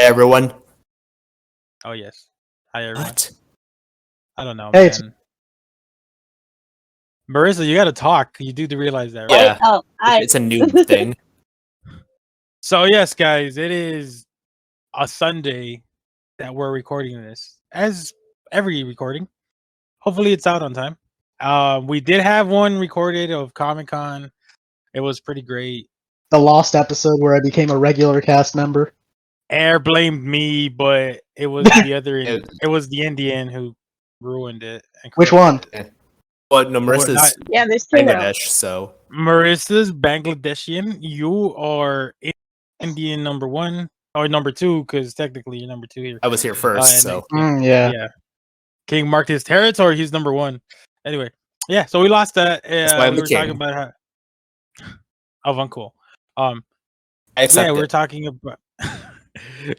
everyone. Oh yes. Hi everyone. What? I don't know, Hey, man. Marissa, you gotta talk. You do realize that, right? Yeah. Oh, It's a new thing. So yes, guys, it is a Sunday that we're recording this. As every recording. Hopefully it's out on time. We did have one recorded of Comic-Con. It was pretty great. the lost episode where I became a regular cast member. Air blamed me, but it was the other It- it was the Indian who ruined it. and Which one? But no, Well, Marissa's yeah, there's two now. Bangladesh, so Marissa's Bangladeshian. You are Indian number 1 or number 2 because technically you're number 2 here. I was here first, and so Yeah. King marked his territory. He's number 1. Anyway, yeah. So we lost that. why I'm we the were king. talking about how. Oh, uncool. I accept Yeah, we were it. talking about.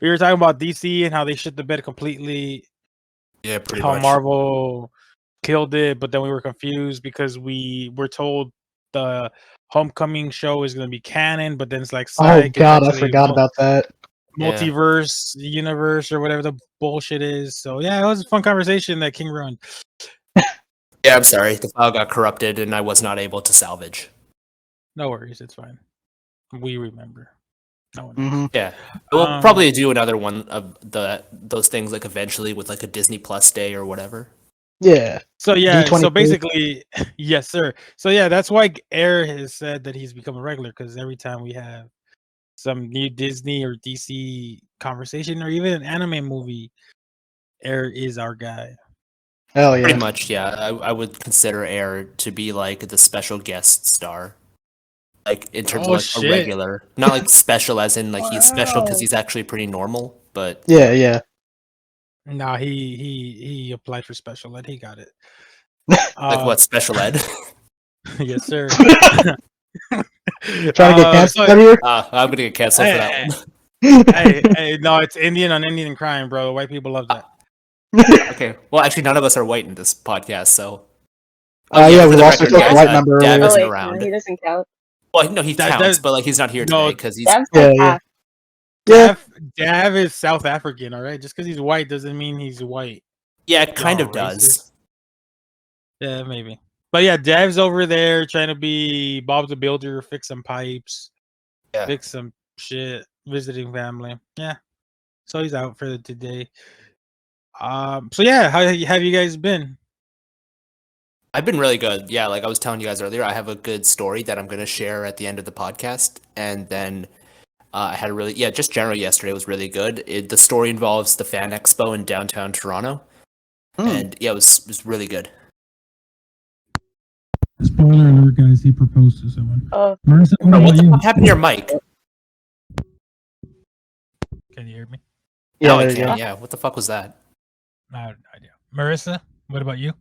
We were talking about DC and how they shit the bed completely. Yeah, pretty How much. Marvel killed it, but then we were confused because we were told the Homecoming show is going to be canon, but then it's like, Oh psych, it's god, I actually forgot about that. Yeah. multiverse universe or whatever the bullshit is. So yeah, it was a fun conversation that King ruined. Yeah, I'm sorry. The file got corrupted, and I was not able to salvage. No worries, it's fine. We remember. No one. Hmm Yeah, we'll Um, probably do another one of those things like eventually with like a Disney Plus day or whatever. Yeah. So yeah, so D23. basically, yes, sir. So yeah, that's why Air has said that he's become a regular because every time we have some new Disney or DC conversation or even an anime movie, Air is our guy. Hell yeah. Pretty much, yeah. I would consider Air to be like the special guest star, like in terms Oh, of like shit. a regular, not like special as in like he's special because Wow. he's actually pretty normal. But Yeah. Nah, he applied for special ed. He got it. like what special ed? Yes, sir. Trying to get canceled so- out here? I'm gonna get canceled for that Hey, one. hey, no, it's Indian on Indian crime, bro. White people love that. Okay, well, actually, none of us are white in this podcast, so. Yeah, for we the lost record, our guys, white member Dav earlier. Oh isn't wait, around. no, he doesn't count. Well, no, he That- counts, that- but like he's not here no, today because he's. That's Yeah, like yeah. half. Yeah. Dav is South African, all right. Just because he's white doesn't mean he's white. Yeah, it kind Y'all of does. racist. Yeah, maybe. But yeah, Dav's over there trying to be Bob the Builder, fix some pipes, Yeah. fix some shit, visiting family. Yeah. So he's out for today. So yeah, how have you guys been? I've been really good. Yeah, like I was telling you guys earlier, I have a good story that I'm going to share at the end of the podcast. And then I had just generally yesterday was really good. The story involves the Fan Expo in downtown Toronto. And yeah, it was really good. Spoiler alert, guys, he proposed to someone. Oh, Marissa, what Bro, about what the you? fuck happened to your mic? Can you hear me? Yeah, Now I there you can. go. Yeah, what the fuck was that? I have no idea. Marissa, what about you?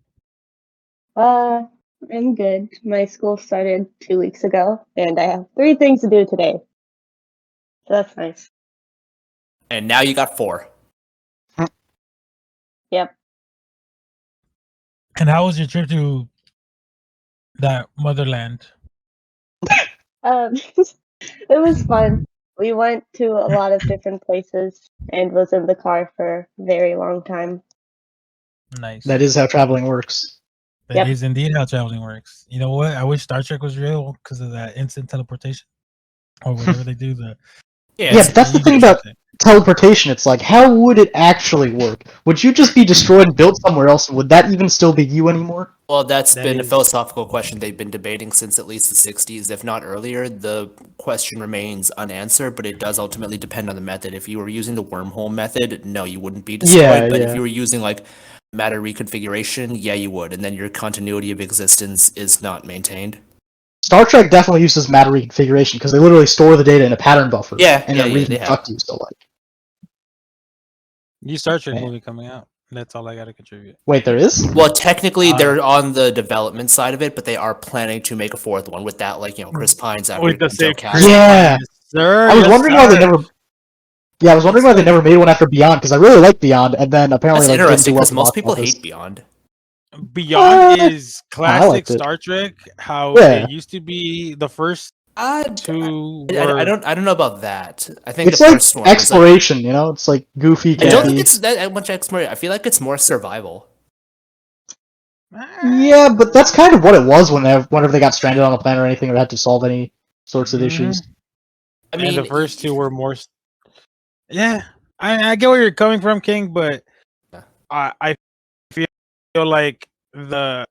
I'm good. My school started 2 weeks ago, and I have 3 things to do today. So that's nice. And now you got 4. Yep. And how was your trip to that motherland? It was fun. We went to a lot of different places and was in the car for a very long time. Nice. That is how traveling works. That is Yep. indeed how traveling works. You know what? I wish Star Trek was real because of that instant teleportation or whatever they do. Yeah, but that's the thing about teleportation. It's like, how would it actually work? Would you just be destroyed and built somewhere else? Would that even still be you anymore? Well, that's That been a is- philosophical question they've been debating since at least the 60s, if not earlier. The question remains unanswered, but it does ultimately depend on the method. If you were using the wormhole method, no, you wouldn't be destroyed. Yeah, but yeah. if you were using like matter reconfiguration, yeah, you would. And then your continuity of existence is not maintained. Star Trek definitely uses matter reconfiguration because they literally store the data in a pattern buffer. Yeah, and yeah, then yeah, they have. reconstruct you. So like, New Star Trek Man. movie coming out. That's all I got to contribute. wait, there is? Well, technically, Uh, they're on the development side of it, but they are planning to make a 4th one with that, like, Chris Pines after With the Joe sick Cash. Yeah. Sir, I was yes, wondering why they sir. never. Yeah, I was wondering why they never made one after Beyond because I really like Beyond, and then apparently That's like, didn't interesting do well because at the most box people office. hate Beyond. Beyond Uh, is classic liked it. Star Trek. How Yeah. it used to be the first Two I were don't know about that. I think It's the like first one was like, exploration, you know? It's like goofy, I don't think campy. it's that much exploration. I feel like it's more survival. Yeah, but that's kind of what it was whenever they got stranded on a planet or anything or had to solve any sorts of issues. I and mean, the first two were more. Yeah, I get where you're coming from, King, but Yeah. I feel like the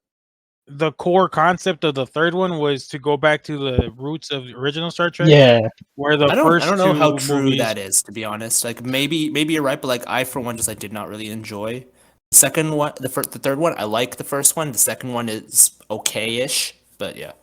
core concept of the third one was to go back to the roots of the original Star Trek, Yeah. where the I first don't know how two true movies. that is, to be honest. Like maybe you're right, but like I for one just like did not really enjoy the second one. The third one, I like the first one. The second one is okay-ish, but yeah.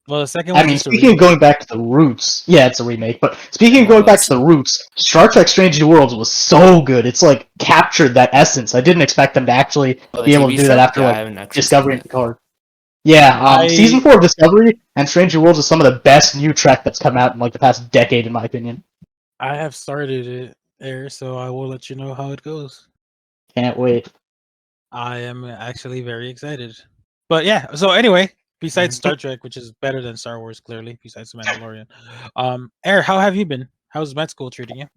Well, the second I one's mean, just a speaking of remake. going back to the roots, yeah, it's a remake, but speaking of More or going back less. to the roots, Star Trek Strange New Worlds was so good. It's like captured that essence. I didn't expect them to actually Oh, the be able to TV do that show? after Yeah, I like haven't actually seen Discovery and it. Picard. Yeah, season I 4 of Discovery and Strange New Worlds is some of the best new Trek that's come out in like the past decade, in my opinion. I have started it there, so I will let you know how it goes. Can't wait. I am actually very excited. But yeah, so anyway, besides Star Trek, which is better than Star Wars, clearly, besides The Mandalorian. Air, how have you been? How's med school treating you?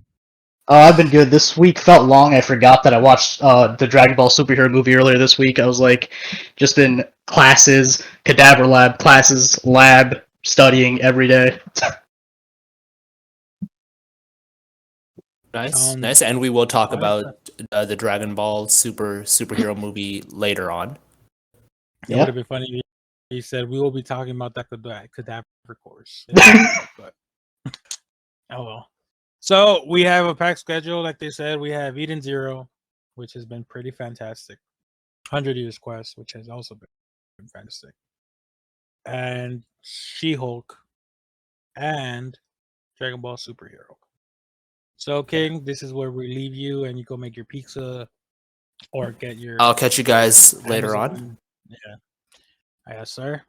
I've been good. This week felt long. I forgot that I watched the Dragon Ball superhero movie earlier this week. I was like, just in classes, cadaver lab, classes, lab, studying every day. Nice, Um, nice. And we will talk I- about the Dragon Ball superhero movie later on. it would Yeah. have been funny if he said we will be talking about that cadaver course. Yeah, but oh well. So we have a packed schedule, like they said. We have Eden Zero, which has been pretty fantastic. 100 Years Quest, which has also been fantastic. And She-Hulk and Dragon Ball Superhero. So King, this is where we leave you and you go make your pizza or get your I'll catch you guys later on. Amazon. Yeah. Yes, sir.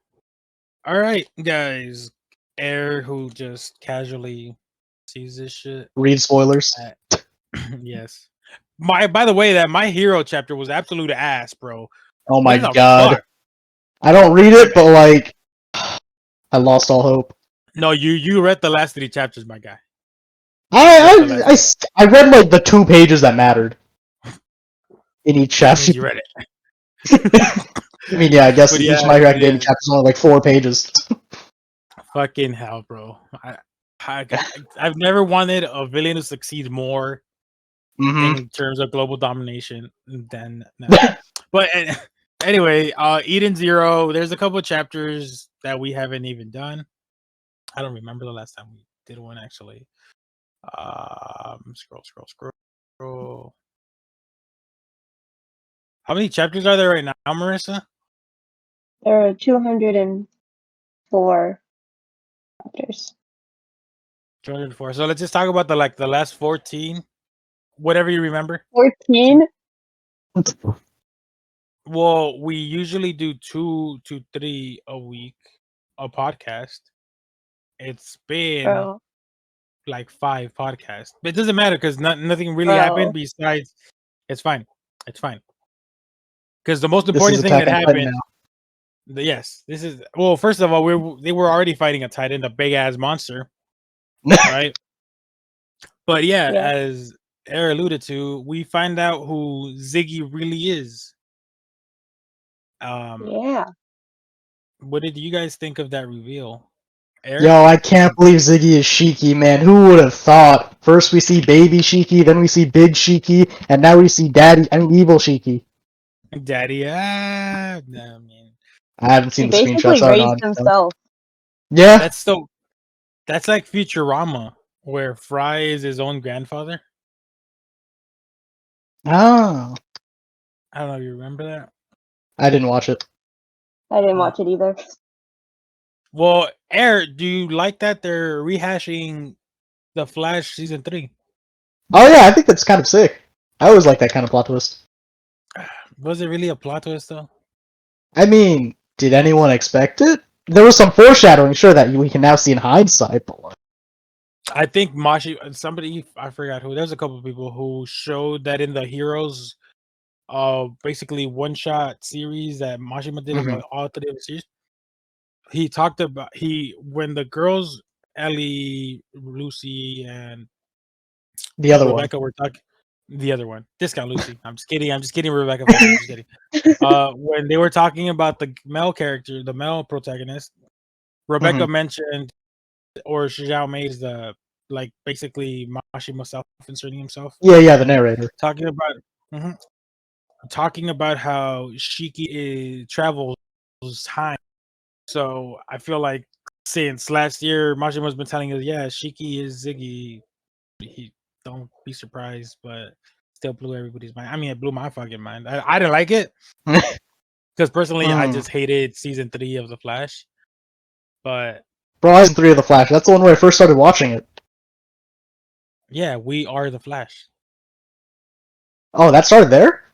All right, guys. Air who just casually sees this shit. Read spoilers. Yes. By the way, that My Hero chapter was absolute ass, bro. Oh my What the god. fuck? I don't read it, but like, I lost all hope. No, you read the last 3 chapters, my guy. I read like the 2 pages that mattered in each That chapter. means you read it. I mean, yeah, I guess But each yeah, My Hero yeah. Academia chapter is only like 4 pages. Fucking hell, bro. I've never wanted a villain to succeed more Mm-hmm. in terms of global domination than no. But anyway, Eden Zero, there's a couple chapters that we haven't even done. I don't remember the last time we did one actually. Scroll. How many chapters are there right now, Marissa? There are 204 chapters. 204. So let's just talk about the last 14. Whatever you remember. 14? Well, we usually do 2 to 3 a week, a podcast. It's been Bro. like 5 podcasts. But it doesn't matter because nothing really Bro. happened besides it's fine. It's fine. Because the most This important is thing that Attack on Titan happened. now. Yes, this is well. First of all, they were already fighting a Titan, a big ass monster, right? But yeah, Yeah. as Air alluded to, we find out who Ziggy really is. Yeah. What did you guys think of that reveal? Air? Yo, I can't believe Ziggy is Shiki, man. Who would have thought? First we see baby Shiki, then we see big Shiki, and now we see evil Shiki. Daddy, no, man. I haven't seen He the basically screenshots. I don't know. raised himself. Yeah. That's like Futurama, where Fry is his own grandfather. Oh. I don't know if you remember that. I didn't watch it. I didn't watch it either. Well, Air, do you like that they're rehashing the Flash season 3? Oh yeah, I think that's kind of sick. I always like that kind of plot twist. Was it really a plot twist though? I mean, did anyone expect it? There was some foreshadowing, sure, that we can now see in hindsight, but like, I think somebody, I forgot who. There's a couple of people who showed that in the Heroes, basically one shot series that Mashima did about all 3 of the series. he talked about when the girls Ellie, Lucy, and The other one. Rebecca were talking. The other one, discount Lucy. I'm just kidding. I'm just kidding, Rebecca. Folks, I'm just kidding. When they were talking about the male character, the male protagonist, Rebecca mentioned, or Zhao Mei's the like basically Mashimo self-inserting himself, Yeah, the narrator. talking about how Shiki travels time. So I feel like since last year, Mashimo's been telling us, yeah, Shiki is Ziggy. He don't be surprised, but still blew everybody's mind. I mean, it blew my fucking mind. I didn't like it because personally, I just hated season 3 of The Flash. But Bro, season 3 of The Flash. That's the one where I first started watching it. yeah, we are The Flash. Oh, that started there?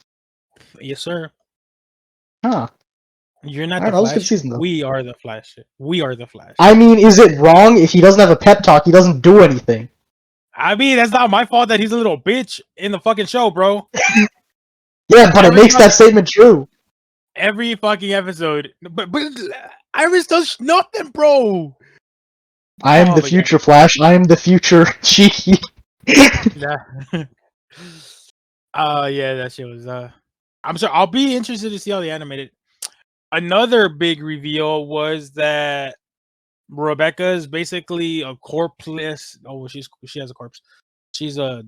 Yes, sir. Huh. You're not Alright, the that was a good Flash. season, though. We are the Flash. We are the Flash. I mean, is it wrong if he doesn't have a pep talk, he doesn't do anything? I mean, that's not my fault that he's a little bitch in the fucking show, bro. Yeah, but it Every makes that fucking- statement true. Every fucking episode. But Iris does nothing, bro. I am the but future Flash. I am the future Shiki. Yeah. Yeah, that shit was I'm sure I'll be interested to see how they animated. Another big reveal was that Rebecca is basically a corpseless. Oh, she has a corpse. She's a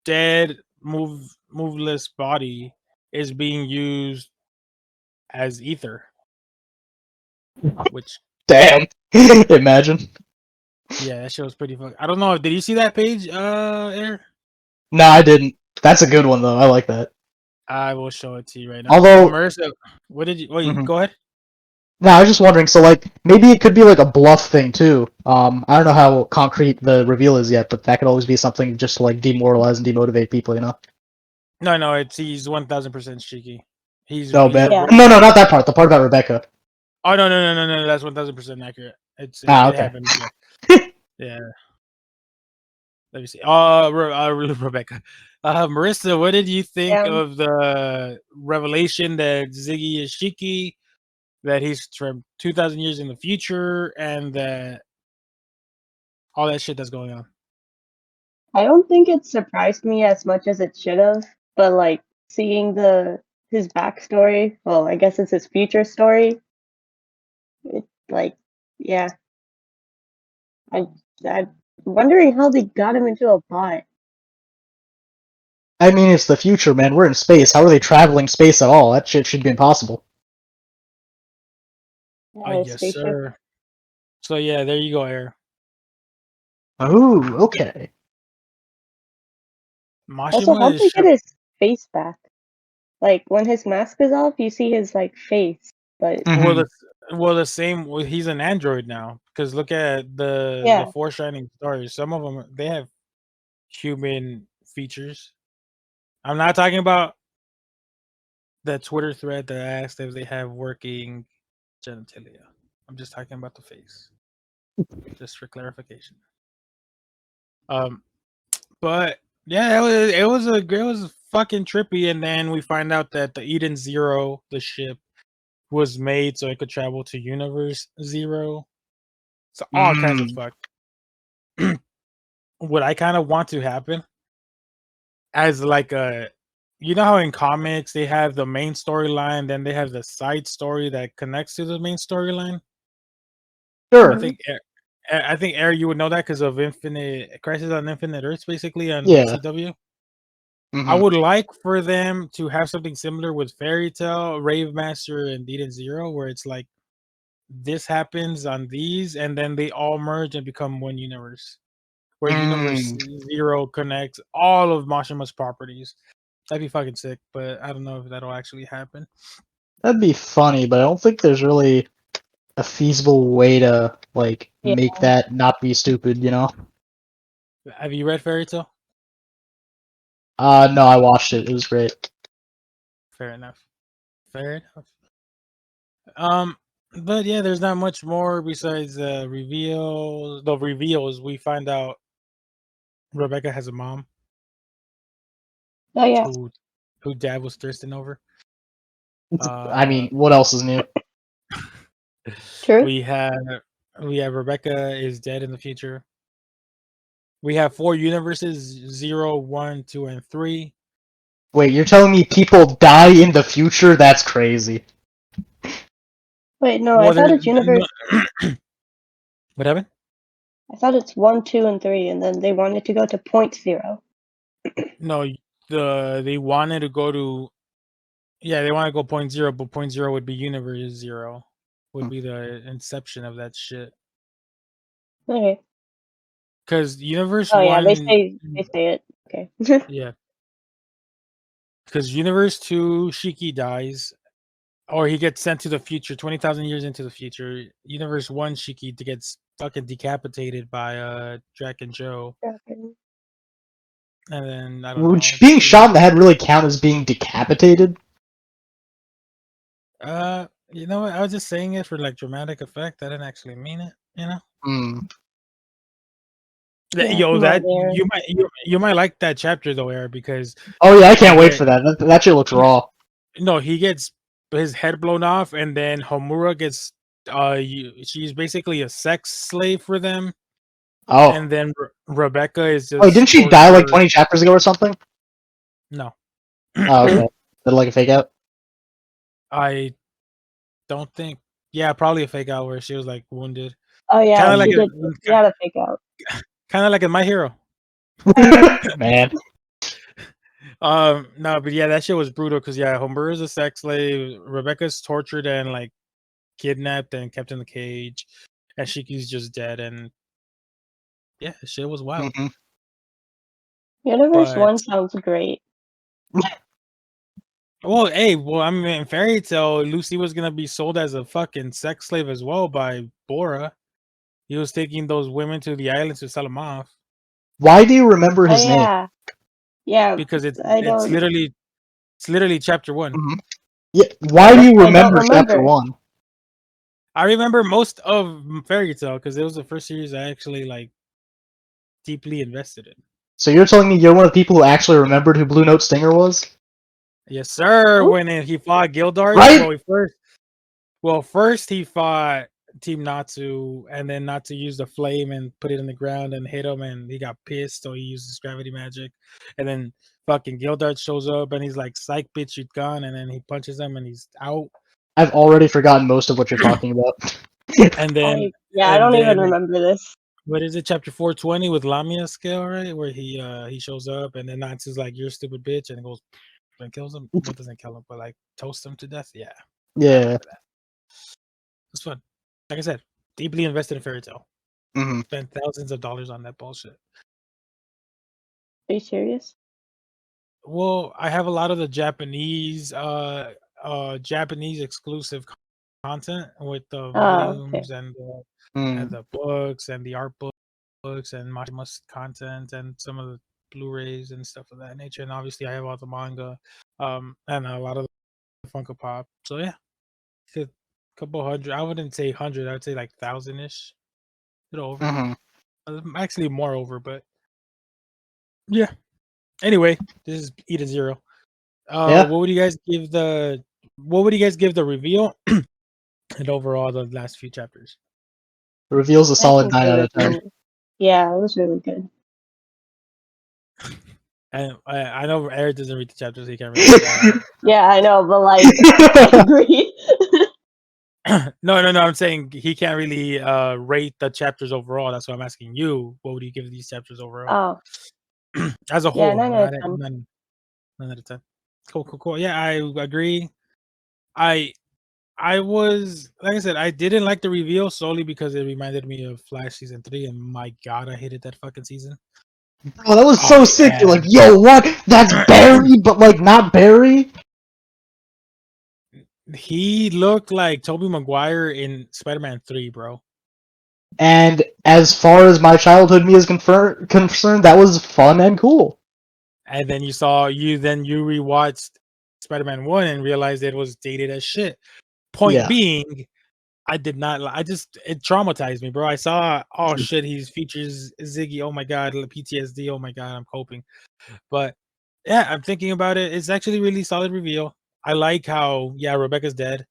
dead, moveless body is being used as ether. Which Damn. Imagine. yeah, that shit was pretty fun. I don't know. Did you see that page, Air? No, I didn't. That's a good one though. I like that. I will show it to you right now. Although- Marissa, what did you? Wait, Mhm. go ahead. No, I was just wondering. So, like, maybe it could be like a bluff thing too. I don't know how concrete the reveal is yet, but that could always be something just to like demoralize and demotivate people. You know? No, he's 1000% cheeky. No, he's bet. Yeah. No, not that part. The part about Rebecca. Oh no, that's 1000% accurate. It Okay. happened. Yeah. Let me see. Rebecca. Marissa, what did you think Yeah. of the revelation that Ziggy is Shiki, that he's from 2,000 years in the future, and that all that shit that's going on? I don't think it surprised me as much as it should have, but like seeing his backstory, well, I guess it's his future story. Yeah. I'm wondering how they got him into a bot. I mean, it's the future, man. We're in space. How are they traveling space at all? That shit should be impossible. Yes, Spaceship. sir. So yeah, there you go, Air. Oh, okay. Also, Mashima how'd is they get his face back? Like when his mask is off, you see his like face, but Mhm. the same. Well, he's an android now because look at the Yeah. 4 shining stars. Some of them they have human features. I'm not talking about the Twitter thread that asked if they have working genitalia. I'm just talking about the face, just for clarification. But yeah, it was fucking trippy, and then we find out that the Eden Zero, the ship, was made so it could travel to Universe Zero. So all kinds of fuck. What I kind of want to happen as like a, you know how in comics they have the main storyline, then they have the side story that connects to the main storyline. Sure. I think Air, you would know that because of Infinite Crisis on Infinite Earths, basically on Yeah. CW. Mhm. I would like for them to have something similar with Fairy Tale, Rave Master, and Eden Zero, where it's like this happens on these, and then they all merge and become one universe. Where Universe Zero connects all of Mashima's properties. That'd be fucking sick, but I don't know if that'll actually happen. That'd be funny, but I don't think there's really a feasible way to like Yeah. make that not be stupid. You know? Have you read Fairy Tale? No, I watched it. It was great. Fair enough. Fair enough. But yeah, there's not much more besides reveals. The reveals we find out Rebecca has a mom Oh yeah. who Dad was thirsting over. I mean, what else is new? True. We have Rebecca is dead in the future. We have 4 universes: 0, 1, 2, and 3. Wait, you're telling me people die in the future? That's crazy. Wait, no, I Well, thought it's universe. What happened? I thought it's 1, 2, and 3, and then they wanted to go to point 0. No, they wanted to go to they want to go point 0, but point 0 would be universe 0. Would be the inception of that shit. Okay. Because universe Oh 1 yeah, they say it. Okay. Yeah. Because universe 2, Shiki dies, or he gets sent to the future, 20,000 years into the future. Universe 1, Shiki gets fucking decapitated by Drac and Joe. Okay. And then I don't know. Would being shot in the head really count as being decapitated? You know what? I was just saying it for like dramatic effect. I didn't actually mean it. You know. Hmm. Yeah, Yo, come that on, Aaron. you might like that chapter though, Eric, because Oh yeah, I can't wait get- for that. That shit looks raw. no, he gets his head blown off, and then Homura gets she's basically a sex slave for them, Oh. and then Rebecca is just Wait, didn't she die like tortured- 20 chapters ago or something? No, Oh, okay. Is that like a fake out? I don't think. Yeah, probably a fake out where she was like wounded, Oh yeah, kind of like she did. She had a fake out. kind of like in My Hero. Man. No, but yeah, that shit was brutal because Homer is a sex slave, Rebecca's tortured and like kidnapped and kept in the cage, and Shiki's just dead, and yeah, shit was wild. Mhm. Universe But 1 sounds great. well, I mean, in Fairy Tale, Lucy was gonna be sold as a fucking sex slave as well by Bora. He was taking those women to the island to sell them off Why do you remember Oh his name? yeah. Yeah, because I it's don't. literally chapter 1. Mhm. Yeah, why do you I don't remember chapter remember. 1? I remember most of Fairy Tale because it was the first series I actually like deeply invested in. So you're telling me you're one of the people who actually remembered who Blue Note Stinger was? Yes, sir. Who? When he fought Gildarts, Right? first he fought Team Natsu, and then Natsu used the flame and put it in the ground and hit him, and he got pissed, so he used his gravity magic. And then fucking Gildart shows up, and he's like, "Psych, bitch, you're gone!" And then he punches him, and he's out. I've already forgotten most of what you're talking about. And then, I don't even remember this. what is it? Chapter 420 with Lamia scale, right? Where he shows up, and then Natsu's like, "You're a stupid bitch," and goes and kills him. Well, doesn't kill him, but like toast him to death. Yeah, I Yeah. remember that. It's fun. Like I said, deeply invested in Fairy Tale. Hmm. Spent thousands of dollars on that bullshit. Are you serious? Well, I have a lot of the Japanese Japanese exclusive content with the volumes Okay. and the books and the art books and Machima's content and some of the Blu-rays and stuff of that nature. And obviously I have all the manga and a lot of the Funko Pop. So yeah, a couple hundred. I wouldn't say 100. I would say like 1,000-ish. A little over. Hmm. Actually more over, but yeah. Anyway, this is Eden Zero. Yeah. What would you guys give the reveal and overall the last few chapters? It reveals a I solid can 9 out of 10. give it. Yeah, it was really good. And I know Eric doesn't read the chapters, so he can't read. Yeah, I know, but like, I agree. No. I'm saying he can't really rate the chapters overall. That's why I'm asking you. What would you give these chapters overall? Oh, As a yeah, whole, 9 out of 10. none out of 10. Cool. Yeah, I agree. I was, like I said, I didn't like the reveal solely because it reminded me of Flash season 3, and my god, I hated that fucking season. Oh, that was so sick. yeah. You're like, yo, what? That's Barry, but like not Barry? He looked like Tobey Maguire in Spider-Man 3, bro. And as far as my childhood me is concerned, that was fun and cool. And then you rewatched Spider-Man 1 and realized it was dated as shit. Point being, I did not. It traumatized me, bro. I saw, oh shit, he features Ziggy. Oh my god, PTSD. Oh my god, I'm coping. But yeah, I'm thinking about it. It's actually really solid reveal. I like how Rebecca's dead,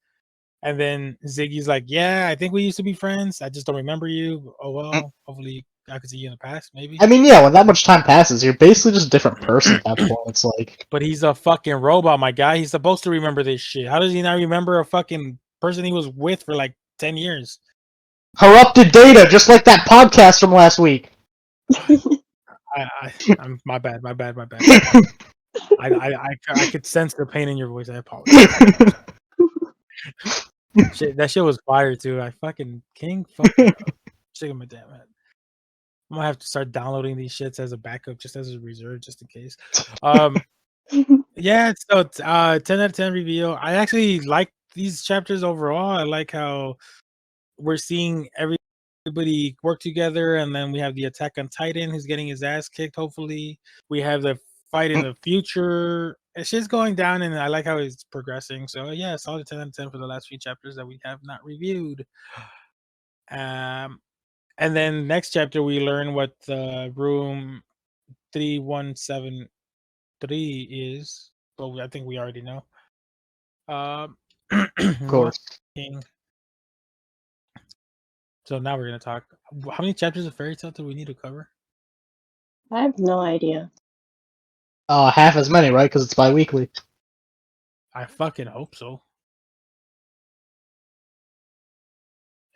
And then Ziggy's like, "Yeah, I think we used to be friends. I just don't remember you. Oh well, hopefully I could see you in the past, maybe." I mean, yeah, when that much time passes, you're basically just a different person at that point. It's like, But he's a fucking robot, my guy. He's supposed to remember this shit. How does he not remember a fucking person he was with for like 10 years? corrupted data, just like that podcast from last week. I'm my bad. I could sense the pain in your voice. I apologize. Shit, that shit was fire too. I fucking King fucking shaking my damn head. I'm gonna have to start downloading these shits as a backup, just as a reserve, just in case. Yeah, so 10 out of 10 reveal. I actually like these chapters overall. I like how we're seeing everybody work together, and then we have the attack on Titan who's getting his ass kicked. Hopefully, we have the fight in the future. It's just going down, and I like how it's progressing. So yeah, solid 10 out of 10 for the last few chapters that we have not reviewed. And then next chapter we learn what room 3173 is. Well, I think we already know. Of course. So now we're gonna talk. How many chapters of Fairy Tail do we need to cover? I have no idea. Half as many, right? Because it's bi-weekly. I fucking hope so.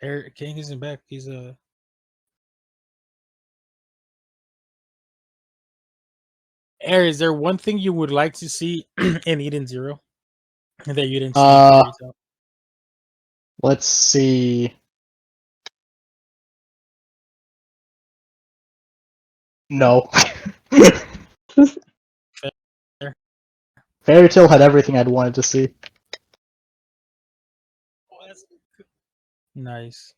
Eric King isn't back. He's a. Eric, is there one thing you would like to see in Eden Zero that you didn't see in Fairy Tail? Let's see. No. Fair. Fairy Tail had everything I'd wanted to see. Nice.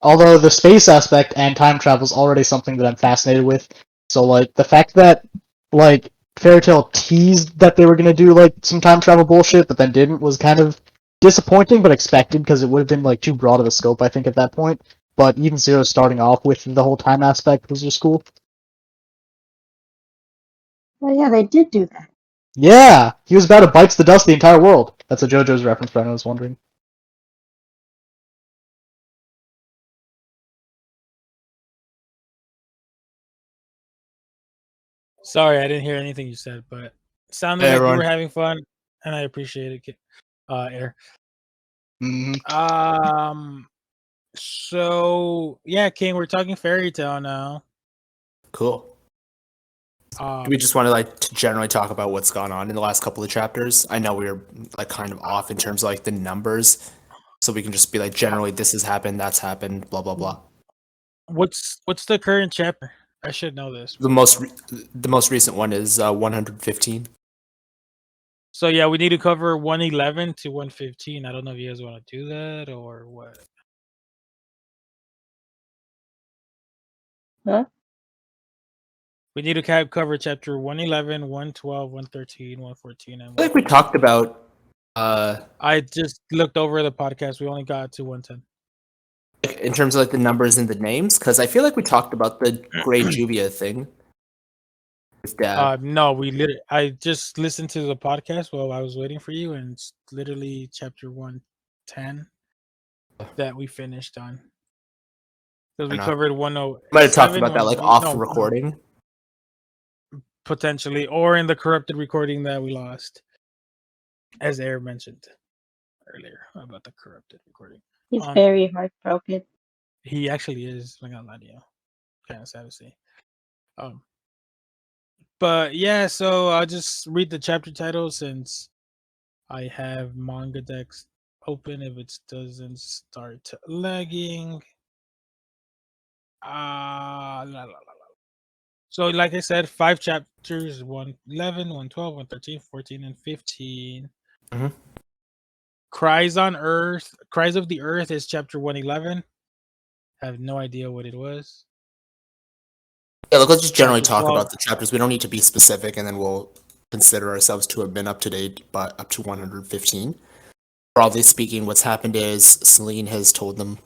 Although the space aspect and time travel is already something that I'm fascinated with. So, like, the fact that, like, Fairy Tail teased that they were gonna do, like, some time travel bullshit, but then didn't was kind of disappointing, but expected, because it would have been, like, too broad of a scope, I think, at that point. But even Zero starting off with the whole time aspect was just cool. Oh yeah, they did do that. Yeah! He was about to bite the dust the entire world. That's a JoJo's reference for anyone who's wondering. Sorry, I didn't hear anything you said, but it sounded Hey, like you everyone. were having fun, and I appreciate it, Air. Mm-hmm. So yeah, King, we're talking Fairy Tail now. Cool. Do we just want to to generally talk about what's gone on in the last couple of chapters? I know we were like kind of off in terms of like the numbers, so we can just be like generally this has happened, that's happened, blah blah blah. What's the current chapter? I should know this. The most recent one is 115. So yeah, we need to cover 111 to 115. I don't know if you guys want to do that or what. Huh? We need to cover chapter 111, 112, 113, 114, and I feel like we talked about I just looked over the podcast. We only got to 110. in terms of like the numbers and the names, because I feel like we talked about the Grey Juvia thing. With Dad. No, I just listened to the podcast while I was waiting for you, and it's literally chapter 110 that we finished on. Because we covered 107. Might have talked about that like off recording. Potentially, or in the corrupted recording that we lost, as Air mentioned earlier about the corrupted recording. He's very heartbroken. He actually is. I'm not gonna lie to you. Kind of sad to see. But yeah, so I'll just read the chapter title since I have Manga Dex open. If it doesn't start lagging, So like I said, 5 chapters: 111, 112, 113, 14, and 15. Mm-hmm. Cries of the Earth is chapter 111. I have no idea what it was. Yeah, let's just generally Chapter talk 12. about the chapters. We don't need to be specific, and then we'll consider ourselves to have been up to date, but up to 115. Broadly speaking, what's happened is Celine has told them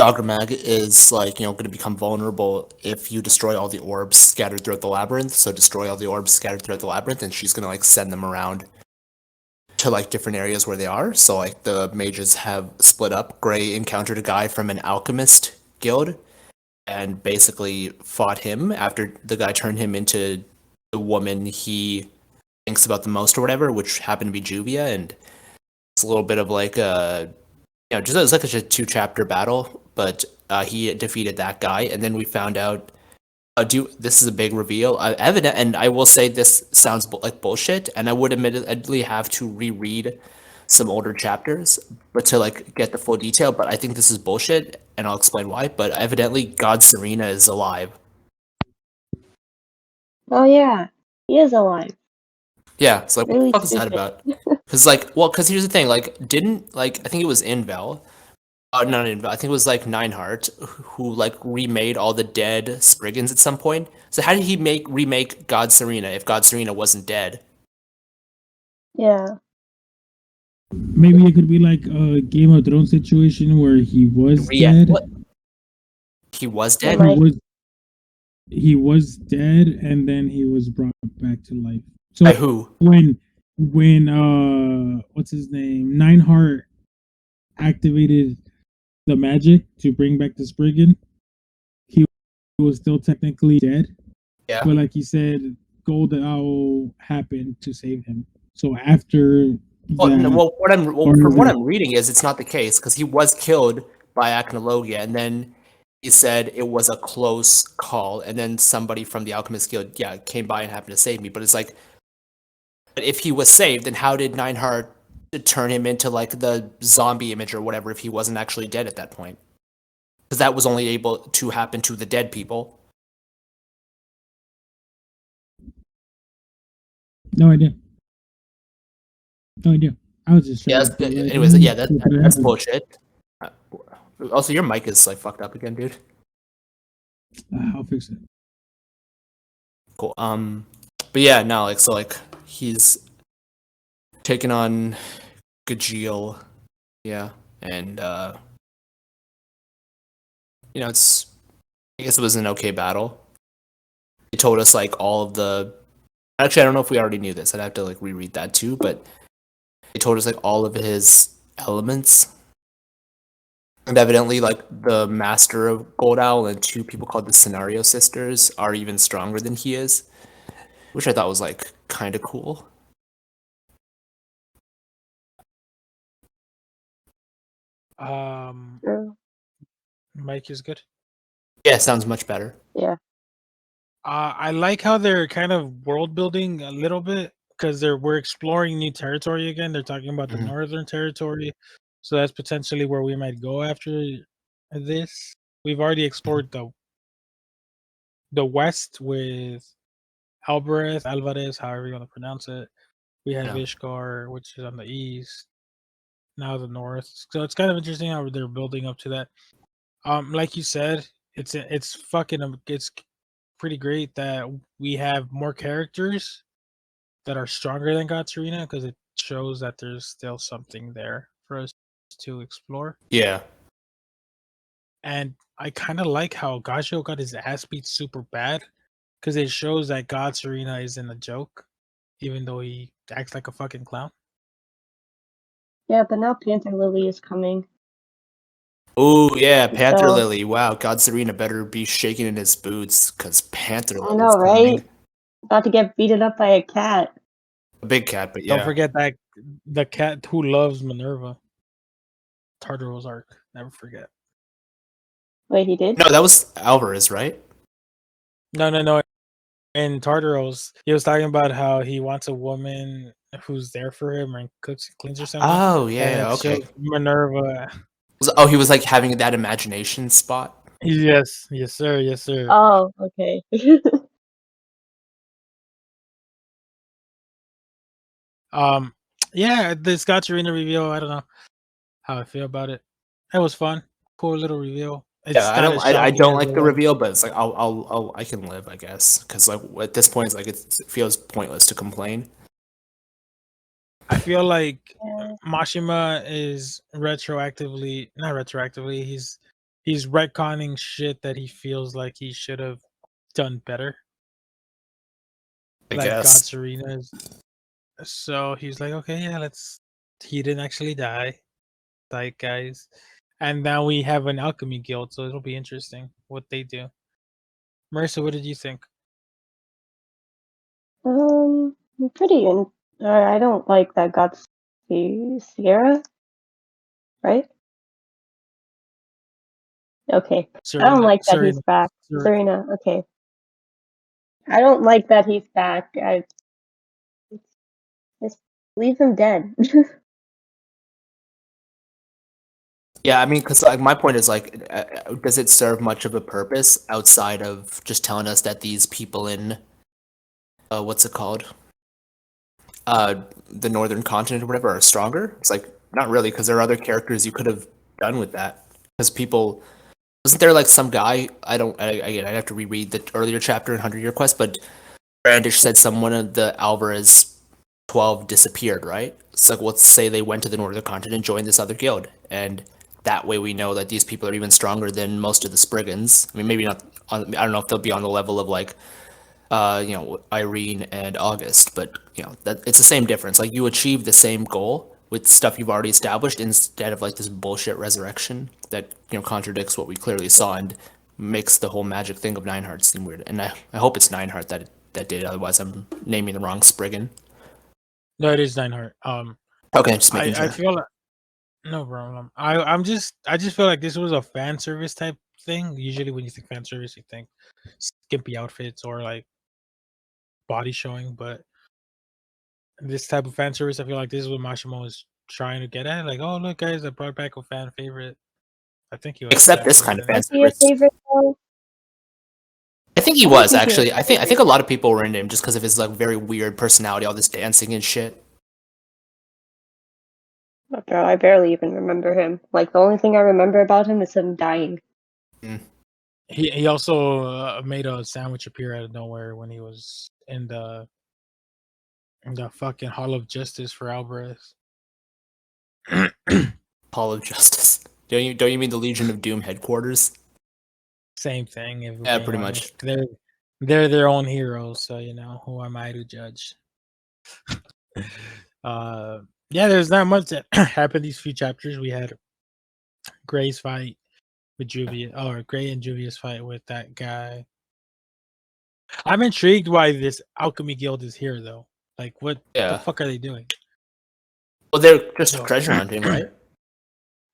Doggermag is like, going to become vulnerable if you destroy all the orbs scattered throughout the labyrinth. So destroy all the orbs scattered throughout the labyrinth, and she's going to like send them around to like different areas where they are. So like the mages have split up. Gray encountered a guy from an alchemist guild and basically fought him after the guy turned him into the woman he thinks about the most or whatever, which happened to be Juvia. And it's a little bit of like a, just it was like a 2-chapter battle, but he defeated that guy. And then we found out, this is a big reveal. Evident, and I will say this sounds like bullshit, and I would admittedly have to reread some older chapters, but to like get the full detail. But I think this is bullshit, and I'll explain why. But evidently, God Serena is alive. Oh yeah, he is alive. Yeah, it's like what Really the fuck is that stupid. about? Because here's the thing. Like, didn't like I think it was Invel. Not Invel. I think it was like Neinhardt who like remade all the dead Spriggans at some point. So how did he remake God Serena if God Serena wasn't dead? Yeah. Maybe it could be like a Game of Thrones situation where he was dead. What? He was dead. Like- He was dead, and then he was brought back to life. So By who? when what's his name, Neinhardt activated the magic to bring back the Spriggan, he was still technically dead. Yeah. But like you said, Gold Owl happened to save him. So after From Or what the- I'm reading is it's not the case because he was killed by Acnologia, and then he said it was a close call, and then somebody from the Alchemist Guild, came by and happened to save me. But it's like, but if he was saved, then how did Neinhardt turn him into like the zombie image or whatever if he wasn't actually dead at that point? Because that was only able to happen to the dead people. no idea. No idea. I was just trying to be like, Anyways, that's happened. bullshit. Also, your mic is like fucked up again, dude. I'll fix it. Cool. But yeah, no, like so, like he's taking on Gajeel, and it's I guess it was an okay battle. They told us like all of the. Actually, I don't know if we already knew this. I'd have to like reread that too, but they told us like all of his elements. And evidently, like the master of Gold Owl and 2 people called the Scenario Sisters are even stronger than he is, which I thought was like kind of cool. True. Mike is good. Yeah, sounds much better. Yeah. I like how they're kind of world building a little bit because we're exploring new territory again. They're talking about the Mhm. northern territory, so that's potentially where we might go after this. We've already explored the west with Alvarez, however you want to pronounce it. We have Yeah. Ishgar, which is on the east. Now the north. So it's kind of interesting how they're building up to that. Like you said, it's pretty great that we have more characters that are stronger than God Serena because it shows that there's still something there for us to explore. Yeah. And I kind of like how Gajio got his ass beat super bad because it shows that God Serena isn't a joke, even though he acts like a fucking clown. Yeah, but now Panther Lily is coming. Oh yeah, Panther So- Lily. Wow, God Serena better be shaking in his boots because Panther I Lily's know, coming. right? About to get beaten up by a cat. A big cat, but yeah. Don't forget that the cat who loves Minerva. Tartaros arc. Never forget. Wait, he did? No, that was Alvarez, right? No. In Tartaros, he was talking about how he wants a woman who's there for him and cooks and cleans or something. Oh and yeah, it okay. shows Minerva. Oh, he was like having that imagination spot. Yes, sir. Oh, okay. Yeah, the Scott Arena reveal. I don't know how I feel about it. It was fun, cool little reveal. It's Yeah, not as I shocking don't as like it the was. reveal, but it's like I can live, I guess, because like at this point, it's like it feels pointless to complain. I feel like Yeah. Mashima is not retroactively. He's he's retconning shit that he feels like he should have done better. I Like God guess. Serena's. So he's like, okay, yeah, he didn't actually die. Like, guys. And now we have an alchemy guild, so it'll be interesting what they do. Marissa, what did you think? I'm pretty in. I don't like that got Sierra, right? Okay. I don't like that he's back. Serena, okay. I don't like that he's back. Just leave him dead. Yeah, I mean, because like my point is like, does it serve much of a purpose outside of just telling us that these people in, what's it called, the northern continent or whatever are stronger? It's like not really, because there are other characters you could have done with that. Because people, wasn't there like some guy? Again, I'd have to reread the earlier chapter in 100-Year Quest, but Brandish said someone of the Alvarez 12 disappeared, right? It's like, let's say they went to the northern continent and joined this other guild, and that way we know that these people are even stronger than most of the Spriggans. I mean, maybe not. I don't know if they'll be on the level of like, Irene and August, but that it's the same difference. Like you achieve the same goal with stuff you've already established instead of like this bullshit resurrection that contradicts what we clearly saw and makes the whole magic thing of Nineheart seem weird. And I hope it's Nineheart that did. Otherwise, I'm naming the wrong Spriggan. No, it is Nineheart. Okay, just making sure. I feel like no problem. I just feel like this was a fan service type thing. Usually, when you think fan service, you think skimpy outfits or like body showing, but this type of fan service, I feel like this is what Mashimo is trying to get at. Like, oh look, guys, I brought back a fan favorite. I think he was. Except this kind of fan Was he a service. favorite though? I think he I don't was think he actually. was I think a lot of people were into him just because of his like very weird personality, all this dancing and shit. After all, I barely even remember him. Like the only thing I remember about him is him dying. He also made a sandwich appear out of nowhere when he was in the fucking Hall of Justice for Alvarez. Hall of Justice. Don't you mean the Legion of Doom headquarters? Same thing. If we're Yeah, being pretty honest. much. They're their own heroes, so who am I to judge? Yeah, there's not much that happened these few chapters. We had Gray's fight with Juvia, or Gray and Juvia's fight with that guy. I'm intrigued why this alchemy guild is here, though. Like, what the fuck are they doing? Well, they're just treasure hunting, right?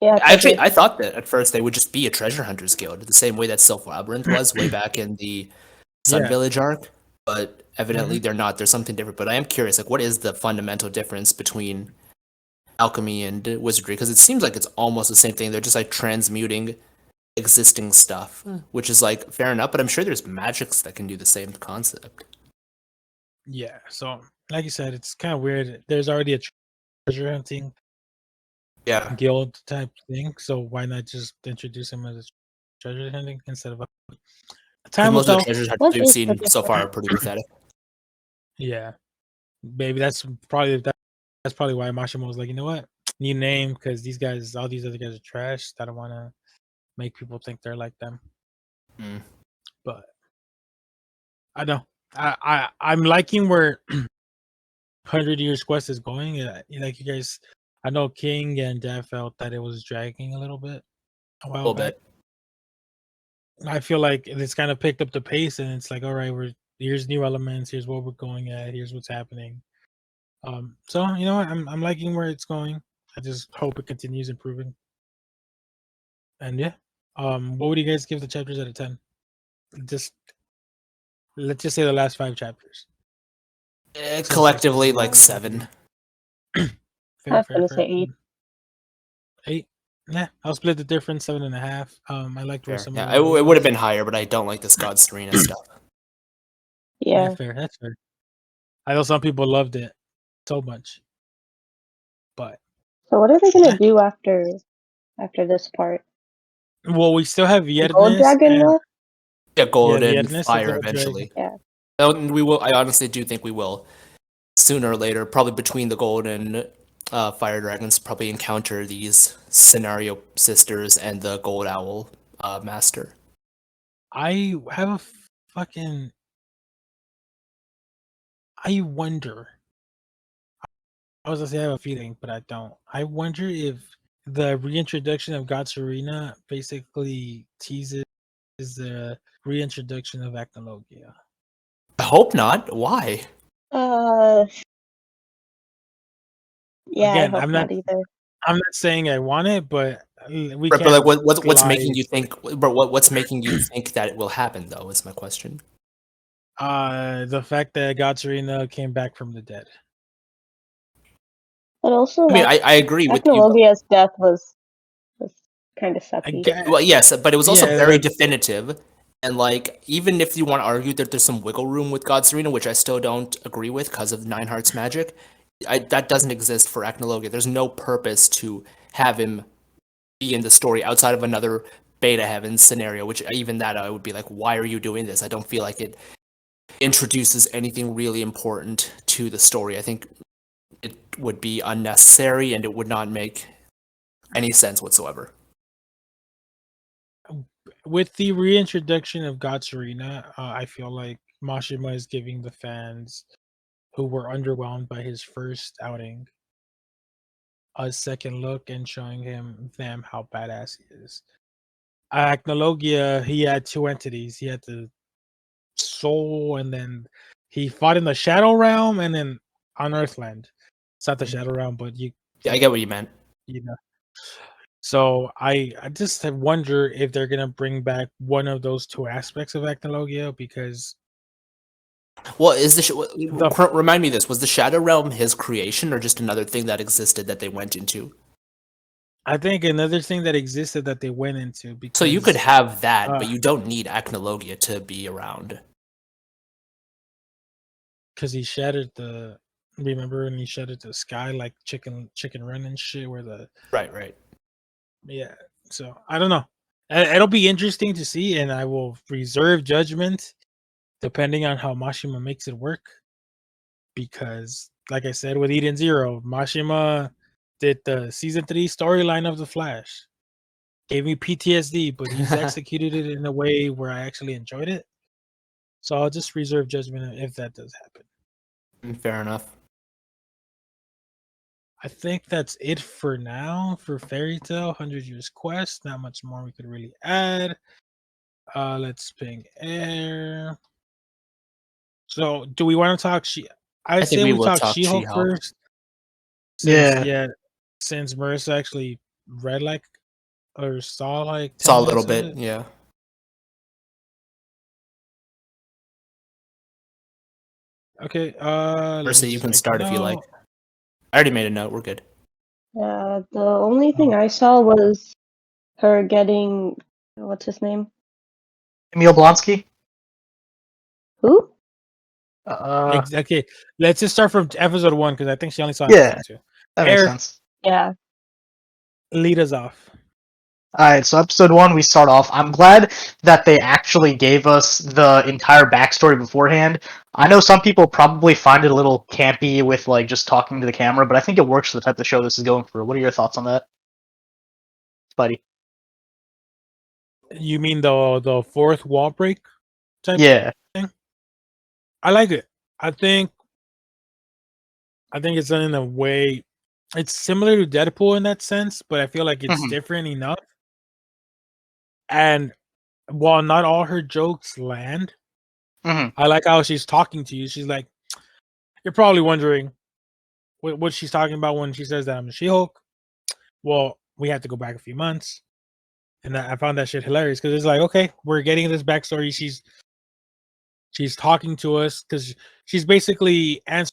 Yeah. Actually, I thought that at first they would just be a treasure hunters guild, the same way that Sylph Labyrinth was way back in the Sun Village arc. But evidently they're not. There's something different. But I am curious, like, what is the fundamental difference between alchemy and wizardry? Because it seems like it's almost the same thing. They're just like transmuting existing stuff, which is like fair enough. But I'm sure there's magics that can do the same concept. Yeah. So, like you said, it's kind of weird. There's already a treasure hunting guild type thing. So why not just introduce him as a treasure hunting instead of a time? Most of the treasures we've seen so far are pretty pathetic. Yeah, maybe that's probably why Mashimo was like, you know what, new name, because all these other guys are trash. I don't want to make people think they're like them. But I know I'm liking where 100 Years Quest is going. Like you guys, I know King and Dev felt that it was dragging a little bit a while back. I feel like it's kind of picked up the pace, and it's like, all right, here's new elements, here's what we're going at, here's what's happening. So I'm liking where it's going. I just hope it continues improving. And yeah, what would you guys give the chapters out of 10? Let's just say the last 5 chapters. Collectively, like 7. I was gonna say 8. 8. Yeah, I'll split the difference, 7.5. I liked where some. Yeah, it would have been higher, but I don't like this God Serena stuff. Yeah, fair. That's fair. I know some people loved it so much, but so what are they gonna do after this part? Well, we still have Gold Dragon left? Yeah, Gold and Fire eventually. Yeah. We will. I honestly do think we will sooner or later, probably between the Gold and Fire Dragons, probably encounter these Scenario Sisters and the Gold Owl master. I have a fucking. I wonder. I was gonna say I have a feeling, but I don't. I wonder if the reintroduction of God's Arena basically teases the reintroduction of Acnologia. I hope not. Why? Uh, yeah, I Again, hope not either. I'm not saying I want it, but we Right, but can't. like, what's making glide. you think? But what's making you think that it will happen, though? Is my question. The fact that God's Arena came back from the dead. But also, I mean, I agree with you. Acnologia's death was kind of I sucky. get, Well, yes, but it was also yeah, very that's- definitive. And like, even if you want to argue that there's some wiggle room with God Serena, which I still don't agree with because of Nine Hearts magic, that doesn't exist for Acnologia. There's no purpose to have him be in the story outside of another Beta Heaven scenario, which even that I would be like, why are you doing this? I don't feel like it introduces anything really important to the story. I think it would be unnecessary and it would not make any sense whatsoever. with the reintroduction of God's Arena, I feel like Mashima is giving the fans who were underwhelmed by his first outing a second look and showing them how badass he is. Acnologia, he had two entities. He had the soul, and then he fought in the Shadow Realm, and then on Earthland. It's not the Shadow Realm, but Yeah, I get what you meant. you know. So I just wonder if they're gonna bring back one of those two aspects of Acnologia, because Well, is remind me this, was the Shadow Realm his creation or just another thing that existed that they went into? I think another thing that existed that they went into, because So you could have that, but uh, you don't need Acnologia to be around. because he shattered the. Remember when he shattered the sky like Chicken Run and shit, where the Right. yeah. So I don't know. It'll be interesting to see, and I will reserve judgment depending on how Mashima makes it work. Because, like I said, with Eden Zero, Mashima did the season 3 storyline of the Flash. Gave me PTSD, but he's executed it in a way where I actually enjoyed it. So I'll just reserve judgment if that does happen. Fair enough. I think that's it for now for Fairy Tail 100 Years Quest. Not much more we could really add. Let's ping air. So, do we want to talk I think say we we will talk talk She-Hulk She-Hulk. first. Since Yeah. since Marissa actually read like or saw like 10 Saw a little minutes of bit, it. yeah. Okay, Or let so me you just can make a start if you like. note. I already made a note. We're good. The only thing I saw was her getting what's his name? Emil Blonsky. Who? Okay, let's just start from episode 1 because I think she only saw Yeah. episode 2. That makes Air, sense. Yeah. lead us off. All right, so episode 1, we start off. I'm glad that they actually gave us the entire backstory beforehand. I know some people probably find it a little campy with like just talking to the camera, but I think it works for the type of show this is going for. What are your thoughts on that, Spidey? You mean the fourth wall break type Yeah. thing? I like it. I think it's done in a way. It's similar to Deadpool in that sense, but I feel like it's Mhm. different enough. And while not all her jokes land, Mhm. I like how she's talking to you. She's like, "You're probably wondering what she's talking about when she says that I'm a She-Hulk." Well, we have to go back a few months, and I found that shit hilarious because it's like, okay, we're getting this backstory. She's talking to us because she's basically answering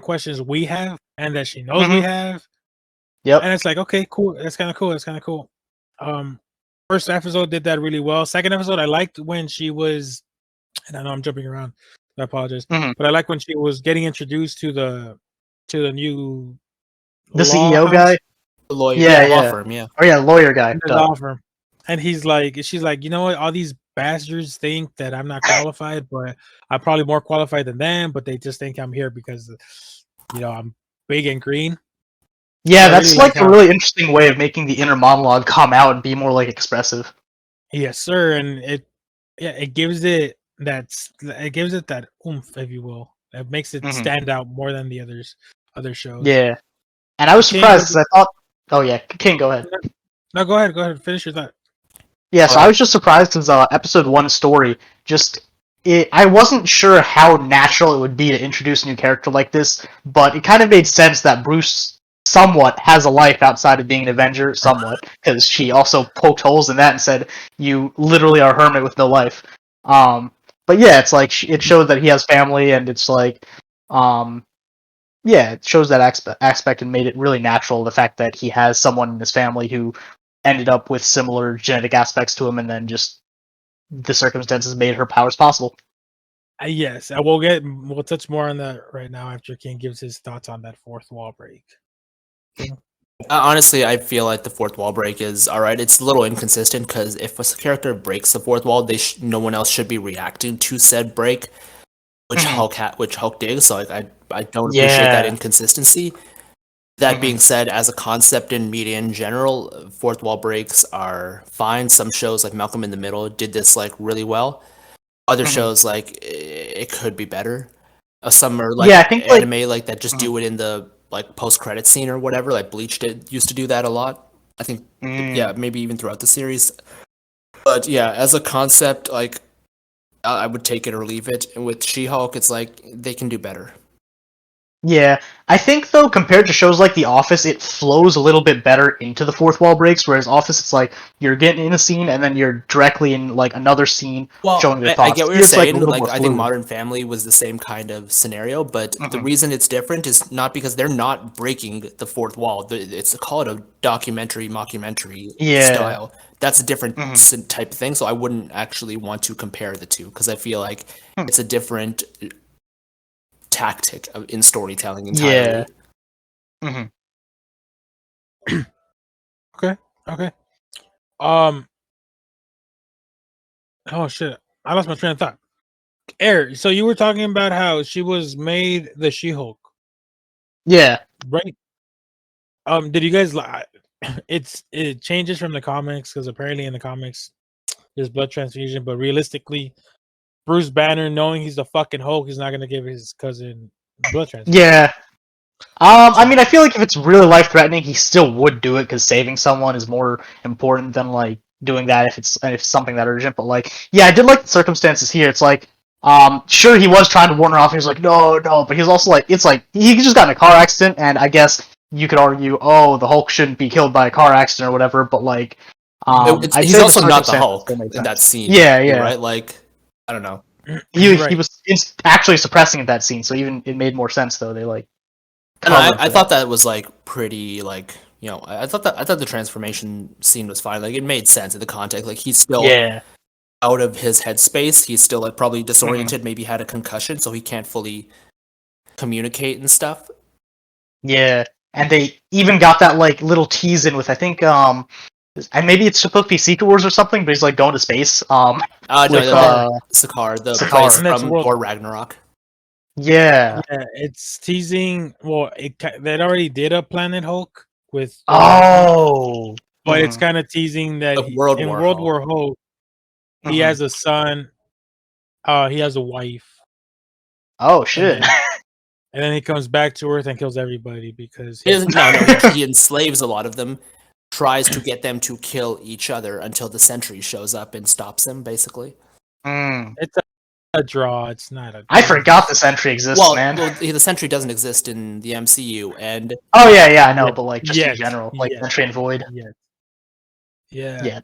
questions we have and that she knows we Mhm. have. Yep. And it's like, okay, cool. That's kind of cool. That's kind of cool. First episode did that really well. Second episode, I liked when she was, and I know I'm jumping around. I apologize, Mhm. but I like when she was getting introduced to the new The law CEO house guy. The lawyer, Yeah, law yeah. firm, yeah. Oh yeah, lawyer guy. in the Duh. law firm, and she's like, you know what? All these bastards think that I'm not qualified, but I'm probably more qualified than them. But they just think I'm here because, I'm big and green. Yeah, I really that's like like a how really interesting way of making the inner monologue come out and be more like expressive. Yes, sir. And it gives it that oomph, if you will. That makes it stand out more than the other shows. Yeah, and I was King, surprised because I thought, oh yeah, King, go ahead. No, go ahead. Finish your thought. Yeah, so I was just surprised because episode 1 story I wasn't sure how natural it would be to introduce a new character like this, but it kind of made sense that Bruce somewhat has a life outside of being an Avenger, somewhat, because she also poked holes in that and said, "You literally are a hermit with no life." But yeah, it's like it shows that he has family, and it's like, yeah, it shows that aspect and made it really natural. The fact that he has someone in his family who ended up with similar genetic aspects to him, and then just the circumstances made her powers possible. Yes, we'll touch more on that right now after King gives his thoughts on that fourth wall break. King? Honestly, I feel like the fourth wall break is all right. It's a little inconsistent because if a character breaks the fourth wall, no one else should be reacting to said break, which Hulk did. So I don't appreciate that inconsistency. That being said, as a concept in media in general, fourth wall breaks are fine. Some shows like Malcolm in the Middle did this like really well. Other shows like it could be better. Some are like Yeah, I think, like- anime like that just do it in the like post credit scene or whatever. Like Bleach used to do that a lot. I think yeah, maybe even throughout the series. But yeah, as a concept, like I would take it or leave it. And with She-Hulk, it's like they can do better. Yeah, I think though compared to shows like The Office, it flows a little bit better into the fourth wall breaks. Whereas Office, it's like you're getting in a scene and then you're directly in like another scene showing your I thoughts. get what Here you're it's, like, a saying. little Like, more I think fluid. Modern Family was the same kind of scenario, but the reason it's different is not because they're not breaking the fourth wall. It's called a documentary, mockumentary style. That's a different type of thing. So I wouldn't actually want to compare the two because I feel like it's a different tactic in storytelling entirely. Okay. Oh shit! I lost my train of thought. Air. So you were talking about how she was made the She-Hulk, Yeah. right? Did you guys like? It changes from the comics because apparently in the comics there's blood transfusion, but realistically, Bruce Banner, knowing he's the fucking Hulk, he's not gonna give his cousin blood transfusion. Yeah. I mean, I feel like if it's really life-threatening, he still would do it because saving someone is more important than like doing that if it's something that urgent. But like, yeah, I did like the circumstances here. It's like, sure, he was trying to warn her off. He was like, no, but he was also like, it's like he just got in a car accident, and I guess you could argue, oh, the Hulk shouldn't be killed by a car accident or whatever. But like, I'd He's say also the not the circumstances Hulk still made in that sense. scene. Yeah. Right? Like, I don't know. He Right. was actually suppressing at that scene, so even it made more sense though. They like. And I thought that was like pretty like I thought the transformation scene was fine. Like it made sense in the context. Like he's still out of his headspace. He's still like probably disoriented. Maybe had a concussion, so he can't fully communicate and stuff. Yeah, and they even got that like little tease in with I think and maybe it's supposed to be Secret Wars or something, but he's like going to space. No, with Sakaar, the Sakaar. place Next from world. Thor Ragnarok. Yeah. Yeah, it's teasing. Well, they already did a Planet Hulk with. Oh. But it's kind of teasing that Like World in War World Hulk. War Hulk, he has a son. He has a wife, Oh shit. and then he comes back to Earth and kills everybody because He enslaves a lot of them, tries to get them to kill each other until the Sentry shows up and stops him, basically. it's a draw. It's not a. I forgot the Sentry exists, man. Well, the Sentry doesn't exist in the MCU, and Oh yeah, I know, but like just in general, like yes. Sentry and Void. Yeah.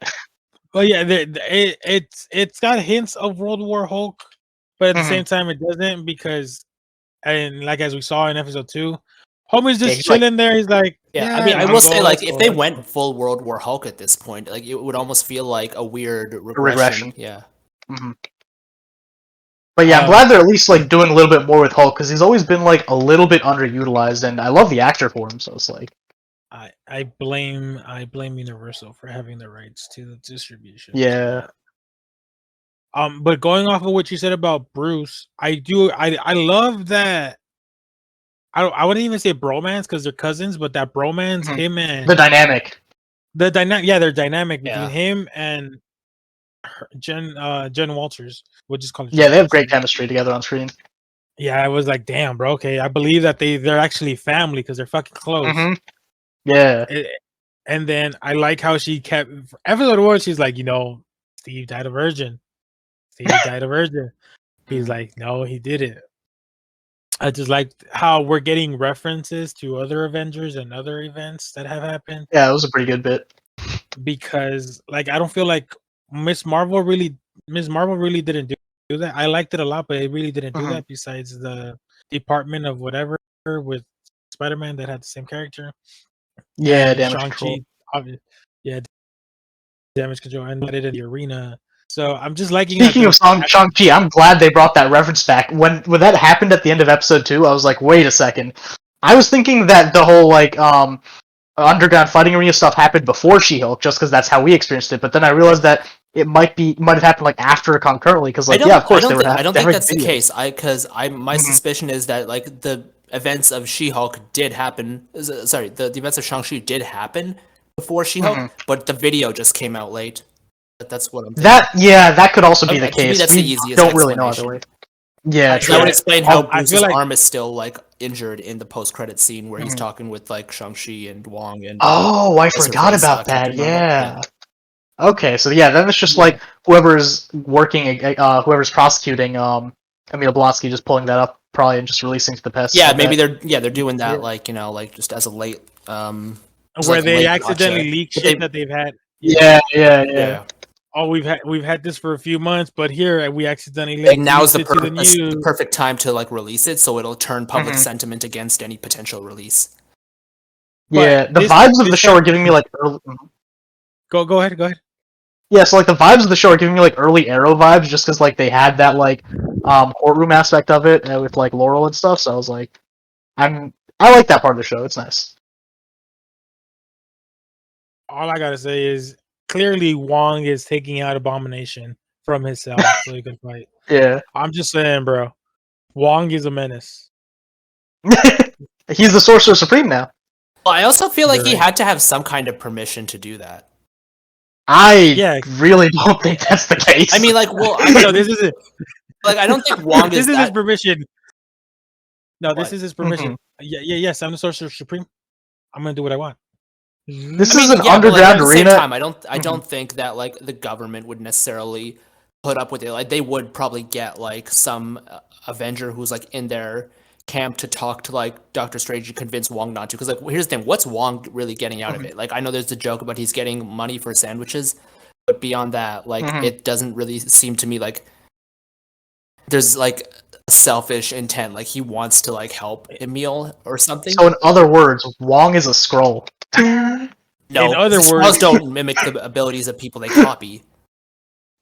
But yeah, it's got hints of World War Hulk, but at the same time it doesn't because, and like as we saw in episode 2, homie's just chilling there. He's like, I mean, I will say, like, if they went full World War Hulk at this point, like, it would almost feel like a weird regression. Yeah. But yeah, I'm glad they're at least like doing a little bit more with Hulk because he's always been like a little bit underutilized, and I love the actor for him. So it's like, I blame Universal for having the rights to the distribution. Yeah. But going off of what you said about Bruce, I love that. I wouldn't even say bromance because they're cousins, but that bromance, him and the dynamic. they're dynamic between him and Jen Walters. We'll just call her. Yeah, Jen they have Walters. great chemistry together on screen. Yeah, I was like, damn, bro. Okay, I believe that they're actually family because they're fucking close. Mm-hmm. Yeah. And then I like how she kept episode 1. She's like, Steve died a virgin. Steve died a virgin. He's like, no, he didn't. I just like how we're getting references to other Avengers and other events that have happened. Yeah, it was a pretty good bit. Because like I don't feel like Miss Marvel really didn't do that. I liked it a lot, but it really didn't do that. Besides the Department of whatever with Spider-Man that had the same character. Yeah, and damage Shang-Chi, control. yeah, damage control, and let it in the arena. So I'm just liking. Speaking of Shang-Chi, I'm glad they brought that reference back. When that happened at the end of episode 2, I was like, wait a second. I was thinking that the whole underground fighting arena stuff happened before She-Hulk, just because that's how we experienced it. But then I realized that it might have happened like after concurrently, because of course they were. I don't think that's the case. My suspicion is that like the events of She-Hulk did happen. Sorry, the events of Shang-Chi did happen before She-Hulk, but the video just came out late. That's what I'm thinking. That could also be the case. To me, that's the easiest. Don't really know either way. Yeah, that would explain how Bruce's like arm is still like injured in the post-credit scene where he's talking with like Shang-Chi and Wong and. Oh, I forgot about that. Yeah. Okay, so yeah, then it's just like whoever's working, whoever's prosecuting Emil Blonsky just pulling that up probably and just releasing to the press. Yeah, maybe they're doing that like just as a late where they accidentally leak shit that they've had. Yeah. Oh, we've had this for a few months, but here we accidentally leaked now's the perfect time to like release it, so it'll turn public sentiment against any potential release. Yeah, the vibes of the show are giving me like early. Go ahead. Yeah, so like the vibes of the show are giving me like early Arrow vibes, just because like they had that like courtroom aspect of it with like Laurel and stuff. So I was like, I like that part of the show. It's nice. All I gotta say is clearly Wong is taking out Abomination from his cell so he can fight. Yeah, I'm just saying, bro. Wong is a menace. He's the Sorcerer Supreme now. Well, I also feel like he had to have some kind of permission to do that. I really don't think that's the case. I mean, like, well, this is it. Like, I don't think Wong this is his permission. No, this is his permission. Yes, I'm the Sorcerer Supreme. I'm gonna do what I want. This is an underground arena. At the same time, I don't think that like the government would necessarily put up with it. Like, they would probably get like some Avenger who's like in their camp to talk to like Doctor Strange and convince Wong not to. Because like, here's the thing: what's Wong really getting out of it? Like, I know there's a joke about he's getting money for sandwiches, but beyond that, like, it doesn't really seem to me like there's like a selfish intent. Like, he wants to like help Emil or something. So in other words, Wong is a Skrull. No, in other words, Skrulls don't mimic the abilities of people they copy.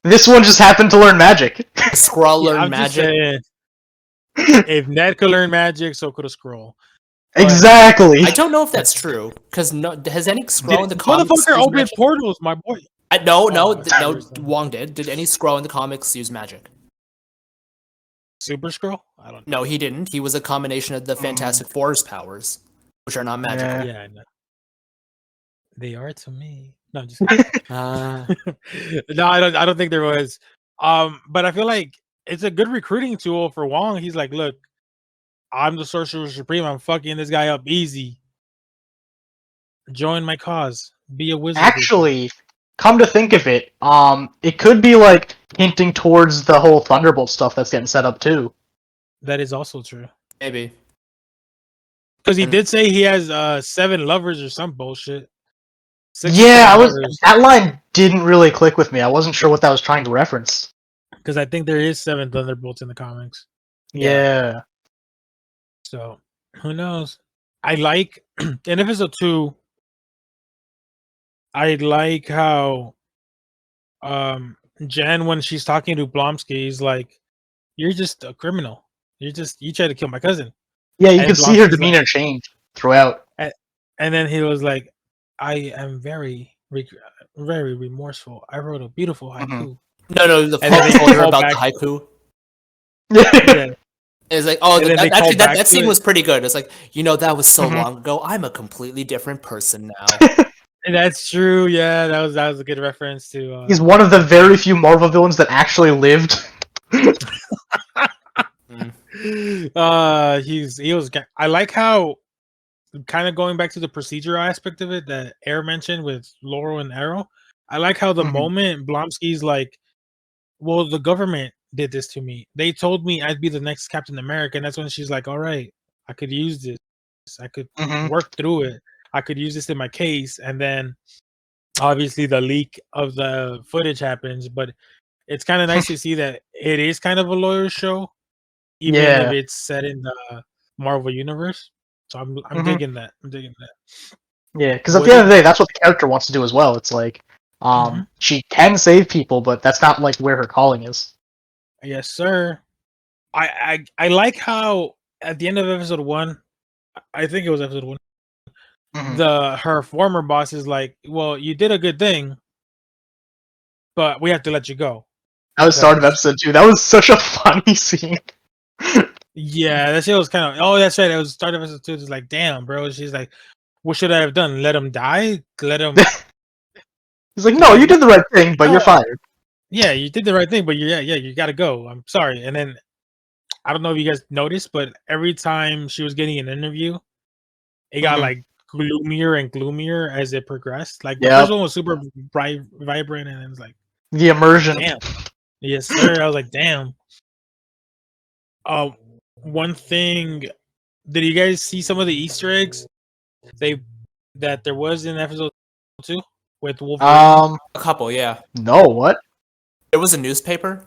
This one just happened to learn magic. Skrull learn magic. If Ned could learn magic, so could a Skrull. Exactly. I don't know if that's true because has any Skrull in the comics? Motherfucker opened portals, my boy. No, Wong did. Did any Skrull in the comics use magic? Super Skrull? I don't know. No, he didn't. He was a combination of the Fantastic Four's powers, which are not magical. Yeah, no. They are to me. No, I'm just kidding. No, I don't think there was. But I feel like it's a good recruiting tool for Wong. He's like, look, I'm the Sorcerer Supreme. I'm fucking this guy up easy. Join my cause. Be a wizard. Actually, come to think of it, it could be like hinting towards the whole Thunderbolt stuff that's getting set up too. That is also true. Maybe. Because he did say he has 7 lovers or some bullshit. That line didn't really click with me. I wasn't sure what that was trying to reference. Because I think there is 7 Thunderbolts in the comics. Yeah. So who knows? I like in episode 2. I like how Jen, when she's talking to Blonsky, is like, "You're just a criminal. You tried to kill my cousin." Yeah, you can see her demeanor change throughout. And then he was like, I am very, very remorseful. I wrote a beautiful haiku. No, the phone told her about the haiku. Yeah. It's like, actually, that scene was pretty good. It's like, that was so long ago. I'm a completely different person now. That's true. Yeah, that was a good reference to. He's one of the very few Marvel villains that actually lived. He was. I like how kind of going back to the procedural aspect of it that Air mentioned with Laurel and Arrow. I like how the Mhm. moment Blonsky's like, "Well, the government did this to me. They told me I'd be the next Captain America," and that's when she's like, "All right, I could use this. I could Mhm. work through it. I could use this in my case." And then obviously the leak of the footage happens, but it's kind of nice to see that it is kind of a lawyer show, even if Yeah. it's set in the Marvel universe. So I'm Mhm. digging that. I'm digging that. Yeah, because at What the end of did the day, that's what the character wants to do as well. It's like, Mhm. she can save people, but that's not like where her calling is. Yes, sir. I like how at the end of episode 1, I think it was episode 1, Mhm. her former boss is like, "Well, you did a good thing, but we have to let you go." That was start of Because episode 2. That was such a funny scene. yeah, that shit was kind of. Oh, that's right. It was start of episode 2. It's like, damn, bro. She's like, "What should I have done? Let him die? Let him?" He's like, She's no, like, you did the right thing, but you're "No, fired. yeah, you did the right thing, but yeah, you got to go. I'm sorry." And then I don't know if you guys noticed, but every time she was getting an interview, it got Mhm. like gloomier and gloomier as it progressed. Like the Yep. first one was super bright, vibrant, and it was like, The immersion. damn, yes, sir. I was like, damn. One thing, did you guys see some of the Easter eggs they that there was in episode 2 with Wolverine? A couple, yeah. No, what? There was a newspaper.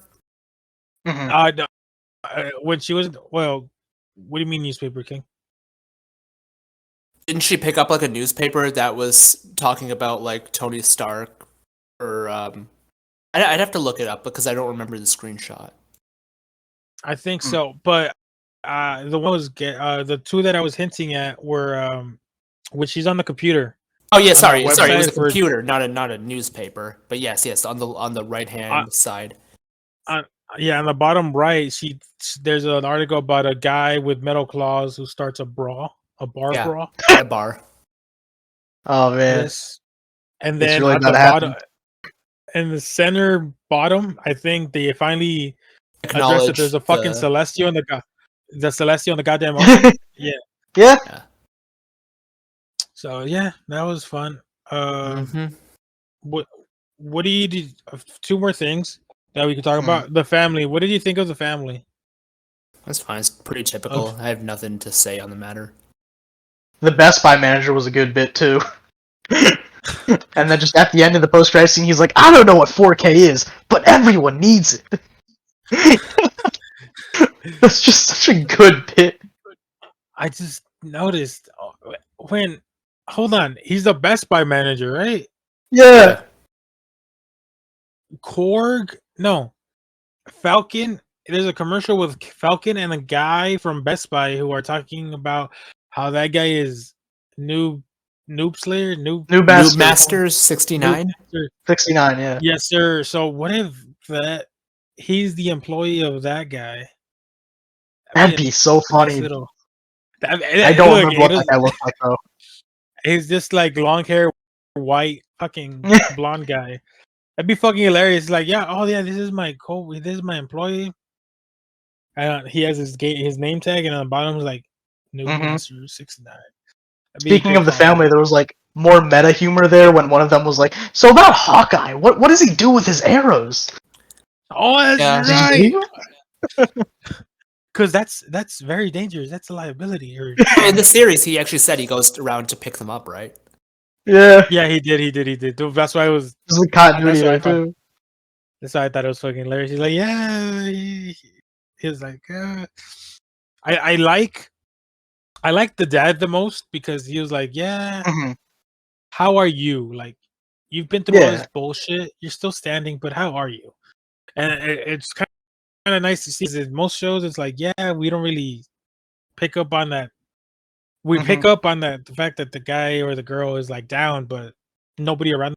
Mhm. No, when she was well, what do you mean newspaper king? Didn't she pick up like a newspaper that was talking about like Tony Stark or I'd have to look it up because I don't remember the screenshot. I think Hmm. so, but the one was the two that I was hinting at were when she's on the computer Oh yeah, on that sorry. It was website a for computer, not a newspaper. But yes, on the right hand side. on yeah, on the bottom right, there's an article about a guy with metal claws who starts a bar Yeah, brawl. at a bar. Oh man, Yes, and it's then really at about the to bottom, happen. in the center bottom, I think they finally addressed that there's Acknowledge a fucking the Celestial in the Celestial in the goddamn ocean. Yeah, Yeah. yeah. so yeah, that was fun. Mm-hmm. What what do you do? Two more things that we could talk Hmm. about. The family. What did you think of the family? That's fine. It's pretty typical. I have nothing to say on the matter. The Best Buy manager was a good bit too. And then just at the end of the post-credit scene, he's like, "I don't know what 4K is, but everyone needs it." That's just such a good bit. I just noticed when. Hold on, he's the Best Buy manager, right? Yeah. Korg? No, Falcon. There's a commercial with Falcon and a guy from Best Buy who are talking about how that guy is noob slayer, New Noob Master Masters noob 69. master. 69. Yeah. Yes, sir. So what if that he's the employee of that guy? That'd be so Nice funny. little. I don't remember what that guy looked like though. He's just like long hair, white, fucking blonde guy. That'd be fucking hilarious. Like, yeah, oh yeah, this is my employee. He has his name tag, and on the bottom is like Noob Hmm. Master 69. That'd be a Speaking good of the family, callback. there was like more meta humor there when one of them was like, "So about Hawkeye, what does he do with his arrows?" Oh, that's Yeah. right. Because that's very dangerous. That's a liability. Or In the series, he actually said he goes around to pick them up, right? Yeah. yeah, he did. That's why I was. There's like continuity That's why I there thought. too. That's why I thought it was fucking hilarious. He's like, yeah. He was like, I like the dad the most because he was like, yeah. Hmm. How are you? Like, you've been through all this Yeah. bullshit. You're still standing, but how are you? And it's kind of nice to see. 'Cause in most shows, it's like, yeah, we don't really pick up on that. We Hmm. pick up on that the fact that the guy or the girl is like down, but nobody around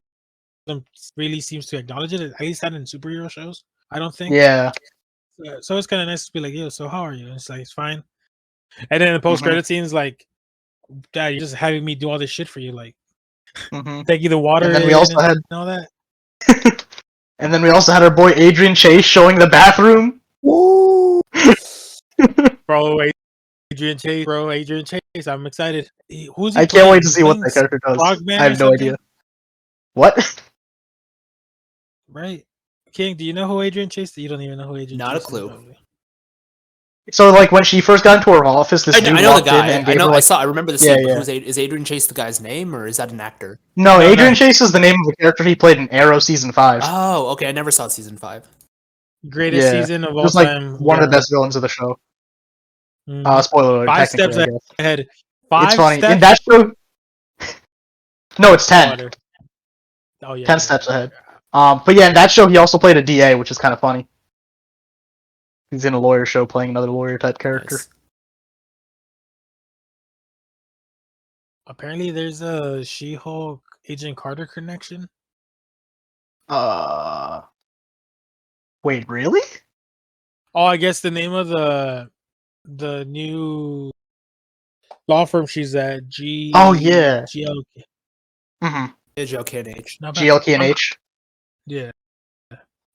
them really seems to acknowledge it. At least not in superhero shows. I don't think. Yeah. So it's kind of nice to be like, yo, so how are you? And it's like, it's fine. And then the post Hmm. credit scenes, like, Dad, you're just having me do all this shit for you. Like, Mhm. Take you the water And then we also had, and all that. and then we also had our boy Adrian Chase showing the bathroom. Woo! Bro, Adrian Chase, bro, Adrian Chase. I'm excited. Who's he I playing? can't wait to He's see what playing that character does. Frogman I have or no something? idea. What? Right. King, do you know who Adrian Chase is? You don't even know who Adrian Not a Chase is, clue. probably. So like when she first got into her office, this dude I know the walked in guy. and I gave know. her I like, saw. I remember the Yeah, scene. But yeah. is Adrian Chase the guy's name, or is that an actor? no, No, Adrian no. Chase is the name of the character he played in Arrow season 5. Oh, okay. I never saw season 5. Greatest Yeah. season of He all was like time. one of the whatever. best villains of the show. Mhm. Spoiler alert, 5 technically, steps I guess. ahead. It's 5 funny. In steps. that show, no, it's 10. Water. Oh yeah. 10 yeah, steps yeah. ahead. But yeah, in that show, he also played a DA, which is kind of funny. He's in a lawyer show playing another lawyer type character. Nice. Apparently, there's a She-Hulk Agent Carter connection. Wait, really? Oh, I guess the name of the new law firm she's at, Oh yeah. GL. Mm-hmm. JLKNH. Not bad. GLK and H. Yeah.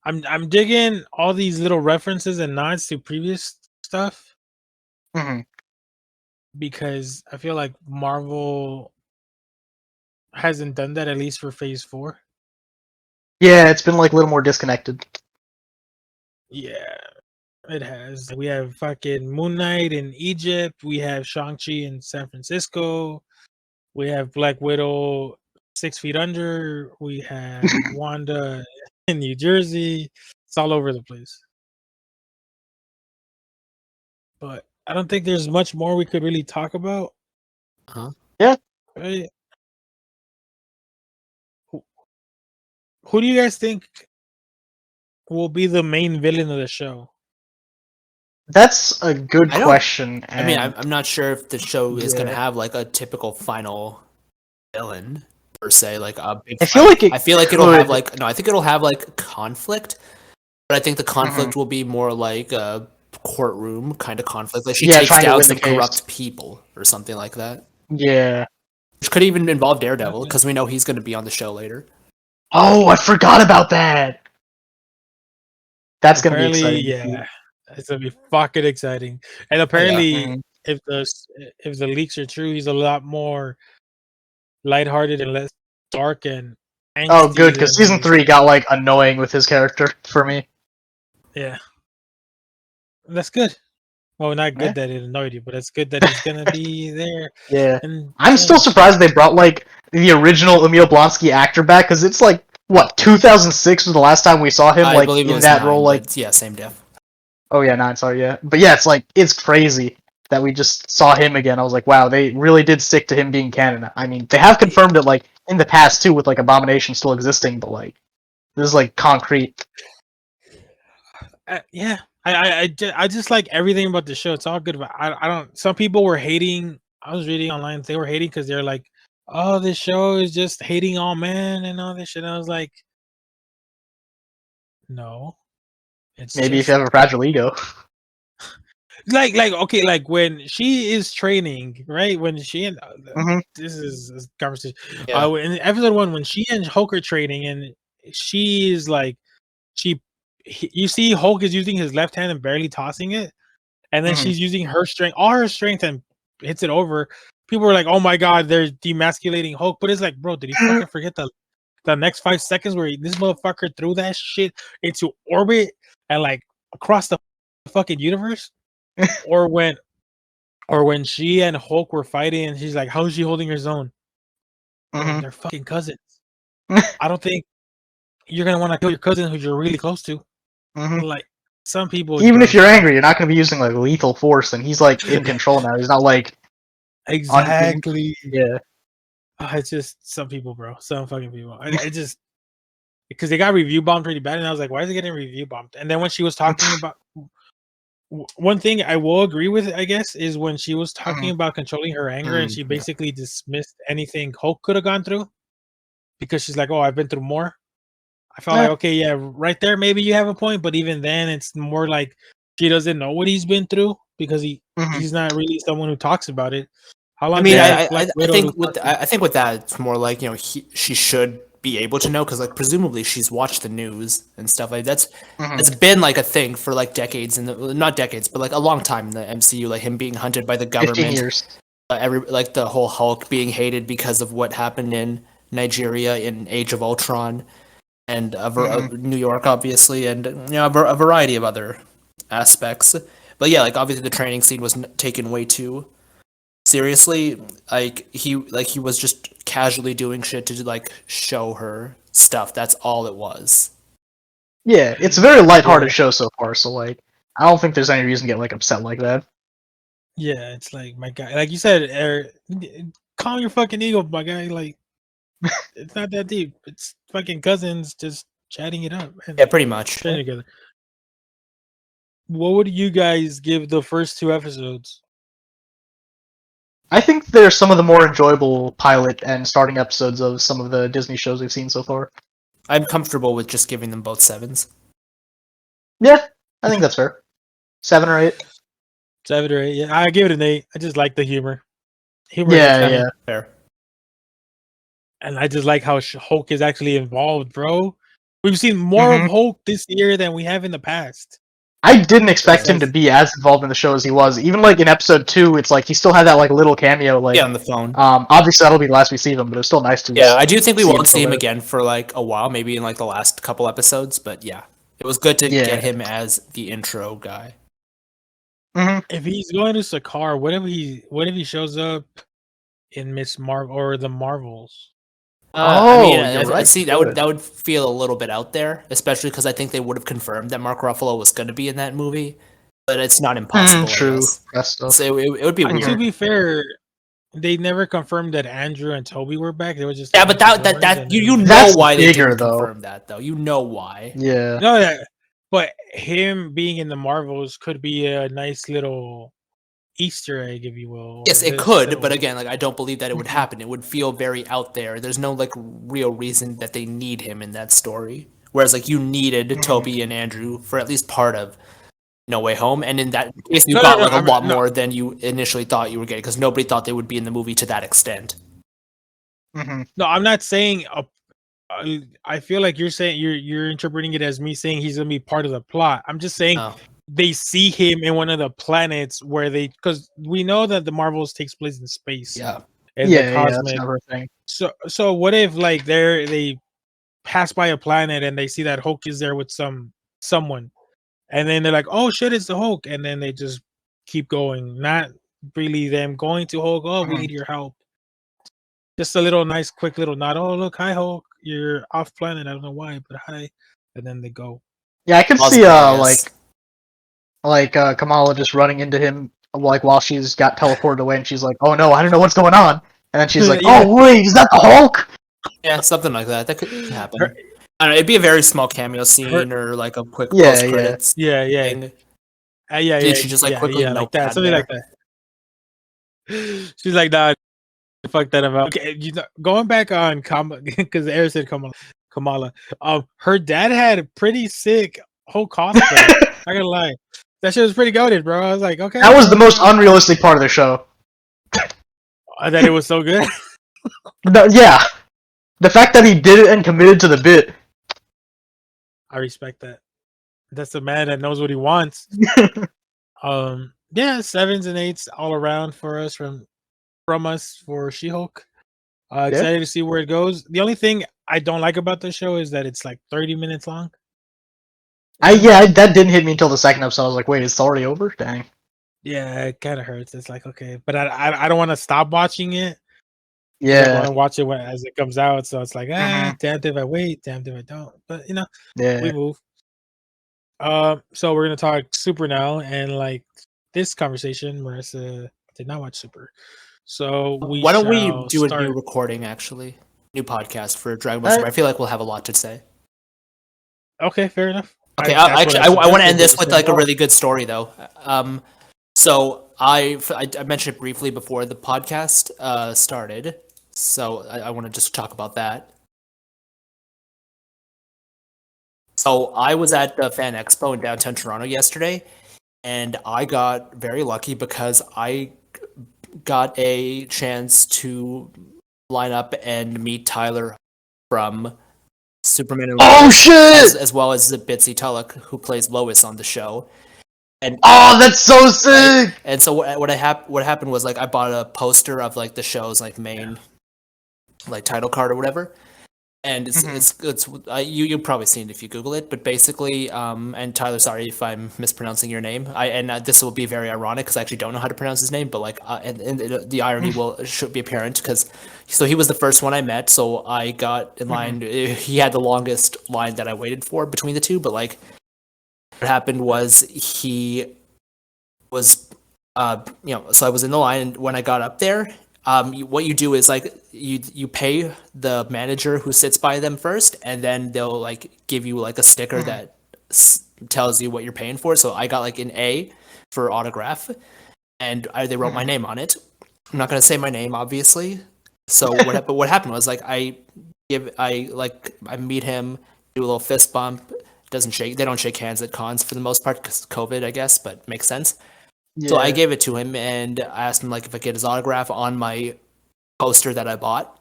I'm digging all these little references and nods to previous stuff Mm-hmm. because I feel like Marvel hasn't done that, at least for Phase 4. Yeah, it's been like a little more disconnected. Yeah, it has. We have fucking Moon Knight in Egypt. We have Shang-Chi in San Francisco. We have Black Widow 6 feet under. We have Wanda in New Jersey. It's all over the place. But I don't think there's much more we could really talk about. Huh? Yeah. Right? Who do you guys think will be the main villain of the show? That's a good I don't- question. I mean, and- I'm not sure if the show is going to Yeah. have like a typical final villain per se, like a big. I feel fight. like it I feel like it'll have could. like no. I think it'll have like conflict, but I think the conflict Mm-hmm. will be more like a courtroom kind of conflict. Like she Yeah, takes trying to down win the some case. corrupt people or something like that, Yeah. which could even involve Daredevil Okay. because we know he's going to be on the show later. Oh, I forgot about that. That's gonna be Apparently, exciting. yeah, it's gonna be fucking exciting. And Oh, apparently, Mhm. if the leaks are true, he's a lot more lighthearted and less dark and angsty. Oh, good, because than season 3 got like annoying with his character for me. Yeah, that's good. Well, not good Yeah. that it annoyed you, but it's good that he's gonna be there. Yeah. And I'm still surprised they brought like the original Emil Blonsky actor back, because it's like what 2006 was the last time we saw him I like believe it in was that 9, role. Like, but yeah, same diff. oh yeah, 9. Sorry, yeah, but yeah, it's like it's crazy that we just saw him again. I was like, wow, they really did stick to him being canon. I mean, they have confirmed it like in the past too, with like Abomination still existing, but like this is like concrete. yeah, I just like everything about the show. It's all good, but I don't. Some people were hating. I was reading online. They were hating because they're like, "Oh, this show is just hating all men and all this shit." And I was like, "No, it's Maybe if just you have a fragile ego. like okay, like when she is training, right? When she and Mhm. this is a conversation. Yeah. In episode 1, when she and Hulk are training, and she is like, you see Hulk is using his left hand and barely tossing it, and then Mhm. she's using her strength, all her strength, and hits it over. People were like, "Oh my god, they're demasculating Hulk," but it's like, bro, did he fucking forget the next 5 seconds where this motherfucker threw that shit into orbit and like across the fucking universe? or when she and Hulk were fighting, and she's like, "How is she holding her zone?" Bro, Mhm. they're fucking cousins. I don't think you're gonna want to kill your cousin who you're really close to. Mhm. Like some people, Even if don't. you're angry, you're not going to be using like lethal force, and he's like in control now. He's not like Exactly. yeah. It's just some people, bro. Some fucking people. I just because they got review bombed pretty bad, and I was like, why is it getting review bombed? And then when she was talking about one thing I will agree with, I guess, is when she was talking about controlling her anger, and she Yeah. basically dismissed anything Hulk could have gone through because she's like, "Oh, I've been through more." I felt like, okay, yeah, right there, maybe you have a point, but even then, it's more like she doesn't know what he's been through because he's not really someone who talks about it. How long? I mean, did I, I, Black I Widow think do with part two? I think with that, it's more like she should be able to know because like presumably she's watched the news and stuff like that's Mhm. it's been like a thing for like decades and not decades but like a long time in the MCU, like him being hunted by the 15 government, years. like the whole Hulk being hated because of what happened in Nigeria in Age of Ultron and New York obviously and a variety of other aspects. But yeah, like obviously the training scene was taken way too seriously. He was just casually doing shit to like show her stuff. That's all it was. Yeah, it's a very Yeah, lighthearted show so far, so like I don't think there's any reason to get like upset like that. yeah. It's like my guy, like you said, calm your fucking ego, my guy. Like it's not that deep. It's fucking cousins just chatting it up and Yeah, pretty much. training together. What would you guys give the first 2 episodes? I think they're some of the more enjoyable pilot and starting episodes of some of the Disney shows we've seen so far. I'm comfortable with just giving them both sevens. Yeah, I think that's fair. 7 or 8. 7 or 8? Yeah, I give it an 8. I just like the humor. Humor is Yeah, funny, yeah. Fair. and I just like how Hulk is actually involved, bro. We've seen more of Mhm. Hulk this year than we have in the past. I didn't expect him to Besides- be as involved in the show as he was. Even like in episode 2, it's like he still had that like little cameo. Like, Yeah, on the phone. obviously that'll be the last we see of him, but it was still nice to. Yeah, I do think we see him won't see still him there. again for like a while, maybe in like the last couple episodes. But yeah, it was good to Yeah. get him as the intro guy. If he's going to Sakaar, what if he shows up in Miss Marvel or the Marvels? I mean, Oh, you're right, see, good. that would feel a little bit out there, especially because I think they would have confirmed that Mark Ruffalo was going to be in that movie, but it's not impossible. I True. guess. That stuff. So it would be To weird. be fair, they never confirmed that Andrew and Toby were back. They were just Yeah, but you know That's why they bigger, didn't though. confirm that though. You know why. Yeah. no, that, but him being in the Marvels could be a nice little Easter egg, if you will. Yes, or it this could, little- but again, like I don't believe that it would Mhm. happen. It would feel very out there. There's no like real reason that they need him in that story. Whereas like you needed Mhm. Toby and Andrew for at least part of No Way Home, and in that case, you No, got no, like a I mean, lot no. more than you initially thought you were getting because nobody thought they would be in the movie to that extent. Mhm. No, I'm not saying. I feel like you're saying you're interpreting it as me saying he's gonna be part of the plot. I'm just saying Oh. they see him in one of the planets where because we know that the Marvels takes place in space. Yeah. And Yeah, the yeah, that's cosmic. never a thing. So what if like they pass by a planet and they see that Hulk is there with someone, and then they're like, oh shit, it's the Hulk, and then they just keep going, not really them going to Hulk. Oh, we Mhm. need your help. Just a little nice, quick little nod. Oh, look, hi Hulk, you're off planet. I don't know why, but hi. And then they go. Yeah, I could see Plausible, I guess. Kamala just running into him like while she's got teleported away, and she's like, "Oh no, I don't know what's going on." And then she's like, Yeah. "Oh wait, is that the Hulk?" Yeah, something like that. That could happen. Her- I don't know. It'd be a very small cameo scene or like a quick Yeah, post credits Yeah, thing. yeah, Did she just like quickly like note that, something like that. She's like, nah, fuck that about. Okay, going back on because Eric said Kamala. Her dad had a pretty sick whole cosplay. Not gonna lie, that shit was pretty goated, bro. I was like, okay, That was the bro, most unrealistic part of the show. that it was so good. No, yeah, the fact that he did it and committed to the bit. I respect that. That's a man that knows what he wants. Yeah, 7s and 8s all around for us from us for She-Hulk. Excited to see where it goes. The only thing I don't like about the show is that it's like 30 minutes long. That didn't hit me until the second episode. I was like, wait, it's already over? Dang. Yeah, it kind of hurts. It's like, okay, but I don't want to stop watching it. I Yeah. want to watch it as it comes out. So it's like, Mhm. damned if I wait, damned if I don't. But we Yeah. move. So we're gonna talk Super now, and like this conversation, Marissa did not watch Super. So Why don't we shall do a start. new recording, actually? New podcast for Dragon Ball Super. I feel like we'll have a lot to say. Okay, fair enough. Okay, That's what I want to suggested, end this but with like a really good story, though. So I mentioned it briefly before the podcast started, so I want to just talk about that. So I was at the Fan Expo in downtown Toronto yesterday, and I got very lucky because I got a chance to line up and meet Tyler from Superman and Oh Lois, shit! as well as Bitsy Tulloch, who plays Lois on the show. And Oh, that's so sick! and so what happened was like I bought a poster of like the show's like main like title card or whatever. And it's you've probably seen it if you Google it, but basically, and Tyler, sorry if I'm mispronouncing your name. This will be very ironic because I actually don't know how to pronounce his name, but like, and the irony should be apparent because, so he was the first one I met, so I got in line. He had the longest line that I waited for between the two, but like, what happened was he was, so I was in the line, and when I got up there, what you do is like you pay the manager who sits by them first, and then they'll like give you like a sticker that tells you what you're paying for. So I got like an A for autograph, and they wrote my name on it. I'm not gonna say my name, obviously. So what happened was like I meet him, do a little fist bump. They don't shake hands at cons for the most part because COVID, I guess, but makes sense. So I gave it to him, and I asked him like if I could get his autograph on my poster that I bought,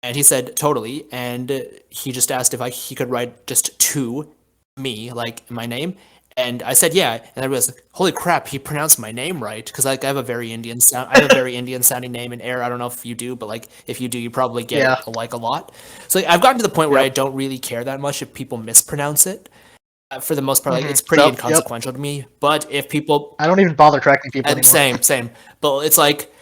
and he said totally. And he just asked if he could write just to me, like my name, and I said yeah. And I was like, holy crap, he pronounced my name right, because like I have a very Indian sounding name in air. I don't know if you do, but like if you do, you probably get it like a lot. So like, I've gotten to the point where I don't really care that much if people mispronounce it. For the most part, like it's pretty inconsequential to me. But if people, I don't even bother tracking people anymore. Same. But it's like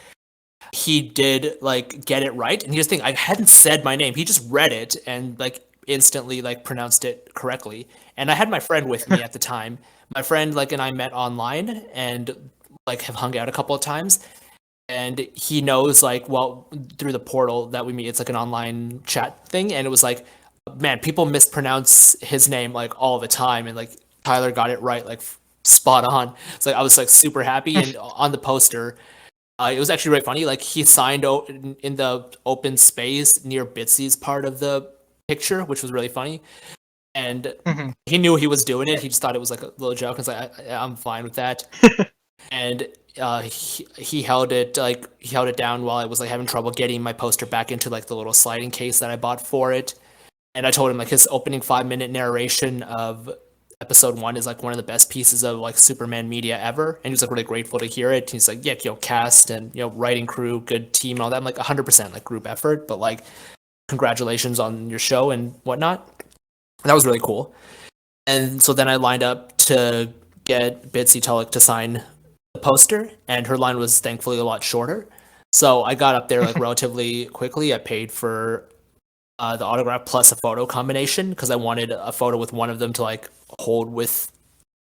he did like get it right, and here's the thing: I hadn't said my name. He just read it and like instantly like pronounced it correctly. And I had my friend with me at the time. My friend like and I met online and like have hung out a couple of times. And he knows like through the portal that we meet. It's like an online chat thing, and it was like, man, people mispronounce his name like all the time, and like Tyler got it right, like spot on. So like, I was like super happy, and on the poster, it was actually really funny. Like he signed in the open space near Bitsy's part of the picture, which was really funny. And he knew he was doing it. He just thought it was like a little joke. I was like, I'm fine with that. And he held it down while I was like having trouble getting my poster back into like the little sliding case that I bought for it. And I told him like his opening 5-minute narration of episode 1 is like one of the best pieces of like Superman media ever. And he was like really grateful to hear it. He's like, yeah, cast and writing crew, good team, and all that. I'm like 100% like group effort, but like congratulations on your show and whatnot. And that was really cool. And so then I lined up to get Bitsy Tulloch to sign the poster, and her line was thankfully a lot shorter. So I got up there like relatively quickly. I paid for the autograph plus a photo combination because I wanted a photo with one of them to like hold with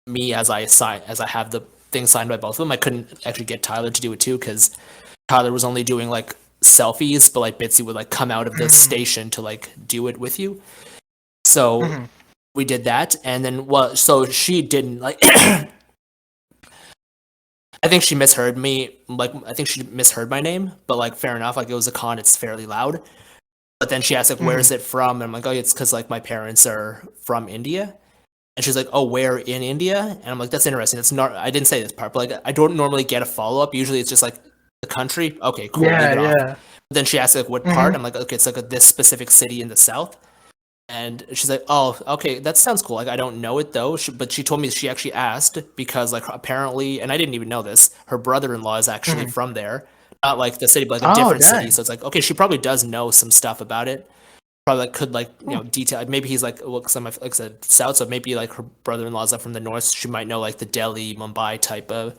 me as I have the thing signed by both of them. I couldn't actually get Tyler to do it too because Tyler was only doing like selfies, but like Bitsy would like come out of the station to like do it with you. So we did that, and then so she didn't like. I think she misheard me. Like I think she misheard my name, but like fair enough. Like it was a con, it's fairly loud. But then she asked, like, where is it from? And I'm like, oh, it's because, like, my parents are from India. And she's like, oh, where in India? And I'm like, that's interesting. That's not, I didn't say this part, but, like, I don't normally get a follow-up. Usually it's just, like, the country. Okay, cool. Yeah. But then she asked, like, what part? I'm like, okay, it's, like, this specific city in the south. And she's like, oh, okay, that sounds cool. Like, I don't know it, though. But she told me she actually asked because, like, apparently, and I didn't even know this, her brother-in-law is actually from there. Not like the city, but like a different city. So it's like, okay, she probably does know some stuff about it. Probably like, could like detail. Maybe he's like, well, because I'm like I said south, so maybe like her brother-in-law's up from the north. She might know like the Delhi, Mumbai type of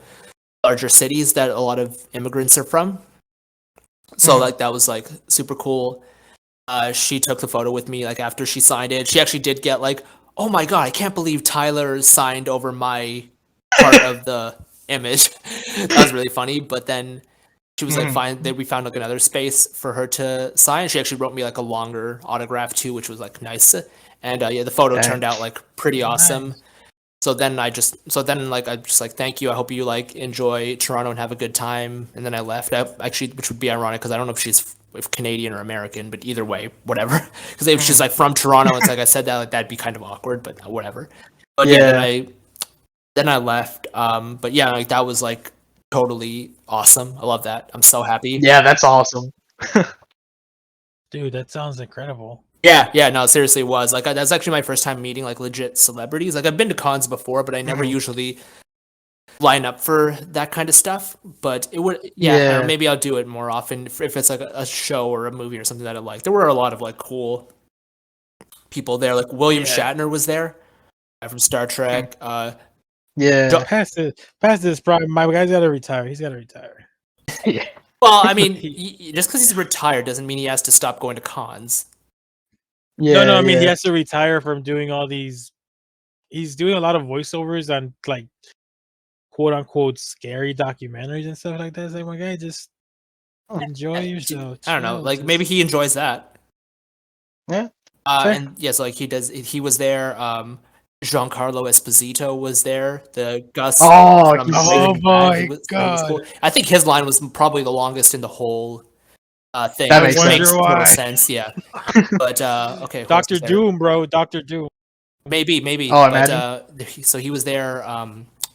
larger cities that a lot of immigrants are from. So like that was like super cool. She took the photo with me like after she signed it. She actually did get like, oh my god, I can't believe Tyler signed over my part of the image. That was really funny. But then she was like, fine. Then we found like another space for her to sign. She actually wrote me like a longer autograph too, which was like nice. And yeah, the photo turned out like pretty awesome. Nice. So then I just like, thank you. I hope you like enjoy Toronto and have a good time. And then I left. Actually, which would be ironic because I don't know if she's Canadian or American, but either way, whatever. Because if she's like from Toronto, it's like I said that like that'd be kind of awkward, but whatever. But yeah, then I left. But yeah, like that was like totally awesome. I love that. I'm so happy. Yeah, that's awesome. Dude, that sounds incredible. Yeah, no, seriously, it was like that's actually my first time meeting like legit celebrities. Like I've been to cons before, but I never Mhm. usually line up for that kind of stuff. But it would, yeah, I don't know, Yeah. maybe I'll do it more often if it's like a show or a movie or something that I like. There were a lot of like cool people there. Like William Yeah. Shatner was there, guy from Star Trek. Yeah. Past this prime, my guy's got to retire. He's got to retire. Yeah. Well, I mean, He- just because he's retired doesn't mean he has to stop going to cons. no, I mean he Yeah. has to retire from doing all these. He's doing a lot of voiceovers on like quote unquote scary documentaries and stuff like that. It's like, my guy, just enjoy yourself. I don't know. chill, Like just- maybe he enjoys that. Yeah. Fair. And yes, like he does. He was there. Giancarlo Esposito was there. The Gus. Oh, from he's Oh Breaking Bad, my he was God. cool. I think his line was probably the longest in the whole thing. That which makes makes sense. Wonder total why. sense. Yeah. But okay, who else Doctor was there? Doom, bro. Doctor Doom. Maybe. Oh, But imagine. so he was there.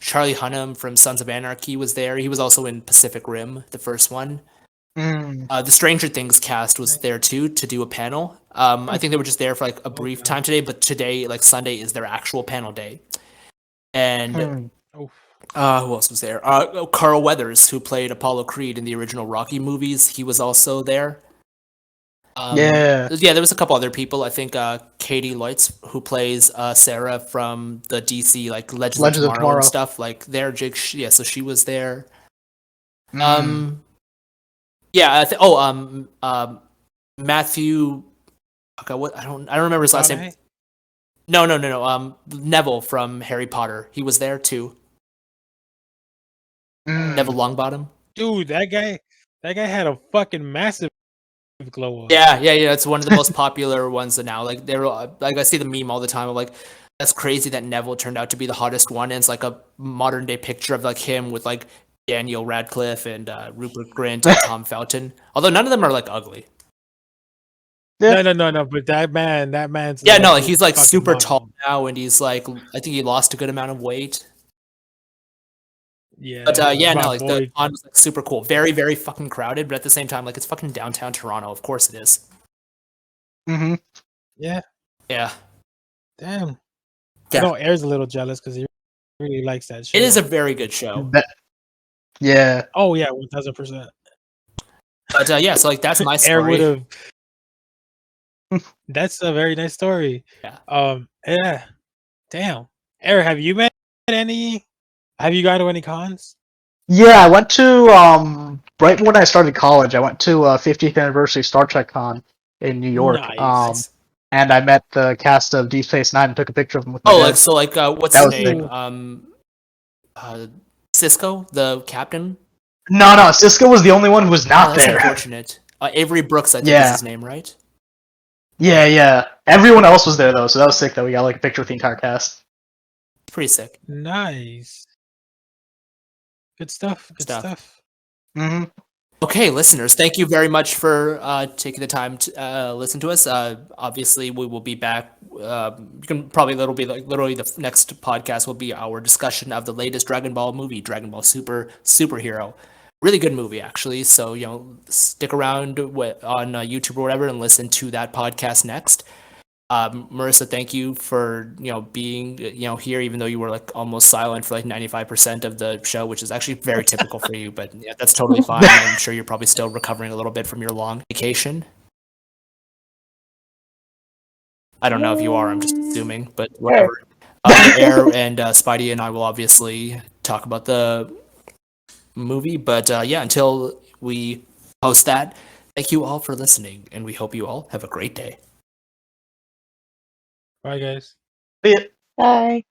Charlie Hunnam from Sons of Anarchy was there. He was also in Pacific Rim, the first one. Mm. The Stranger Things cast was there too to do a panel. I think they were just there for like a brief Okay. time today, but today, like Sunday, is their actual panel day. And Mm. Oh, who else was there? Carl Weathers, who played Apollo Creed in the original Rocky movies, he was also there. Yeah. Yeah, there was a couple other people. I think Katie Leutz, who plays Sarah from the DC like Legends Legends of of Tomorrow and Tomorrow. stuff. Like their Jake, yeah, so she was there. Mm. Yeah, Matthew. Okay, what I don't remember his last name. McConaughey? No. Neville from Harry Potter. He was there too. Mm. Neville Longbottom. Dude, that guy had a fucking massive glow up. Yeah. It's one of the most popular ones now. Like they're like I see the meme all the time of like that's crazy that Neville turned out to be the hottest one. And it's like a modern day picture of like him with like Daniel Radcliffe and Rupert Grint and Tom Felton. Although none of them are like ugly. Yeah. No. But that man's Yeah, a no, like he's like fucking super model. tall now, and he's like I think he lost a good amount of weight. Yeah, But yeah, my no, like the boy. con was like super cool. Very, very fucking crowded, but at the same time, like it's fucking downtown Toronto. Of course it is. Mm-hmm. Yeah, Yeah. damn. Yeah. I know Air's a little jealous because he really likes that show. It is a very good show. Yeah. Oh yeah, 1000%. But yeah, so like that's my Air would story. have. That's a very nice story. Yeah. Yeah. Damn. Air, have you met any? Have you gone to any cons? Yeah, I went to right when I started college. I went to 50th anniversary Star Trek Con in New York. Nice. And I met the cast of Deep Space Nine and took a picture of them with my Oh, dad. like so, like what's That his was sick. name? Cisco, the captain. No, Cisco was the only one who was Oh, not that's there. unfortunate. Avery Brooks, I think is Yeah. his name, right? Yeah. Everyone else was there though, so that was sick that we got like a picture with the entire cast. Pretty sick. Nice. Good stuff. Good Stuff. stuff. Mm-hmm. Okay, listeners, thank you very much for taking the time to listen to us. Obviously, we will be back. You can probably literally the next podcast will be our discussion of the latest Dragon Ball movie, Dragon Ball Superhero. Really good movie, actually. So stick around on YouTube or whatever and listen to that podcast next. Marissa, thank you for being here, even though you were like almost silent for like 95% of the show, which is actually very typical for you. But yeah, that's totally fine. I'm sure you're probably still recovering a little bit from your long vacation. I don't know if you are. I'm just assuming, but whatever. Air and Spidey and I will obviously talk about the movie. But yeah, until we post that, thank you all for listening, and we hope you all have a great day. Bye, guys. See ya. Bye.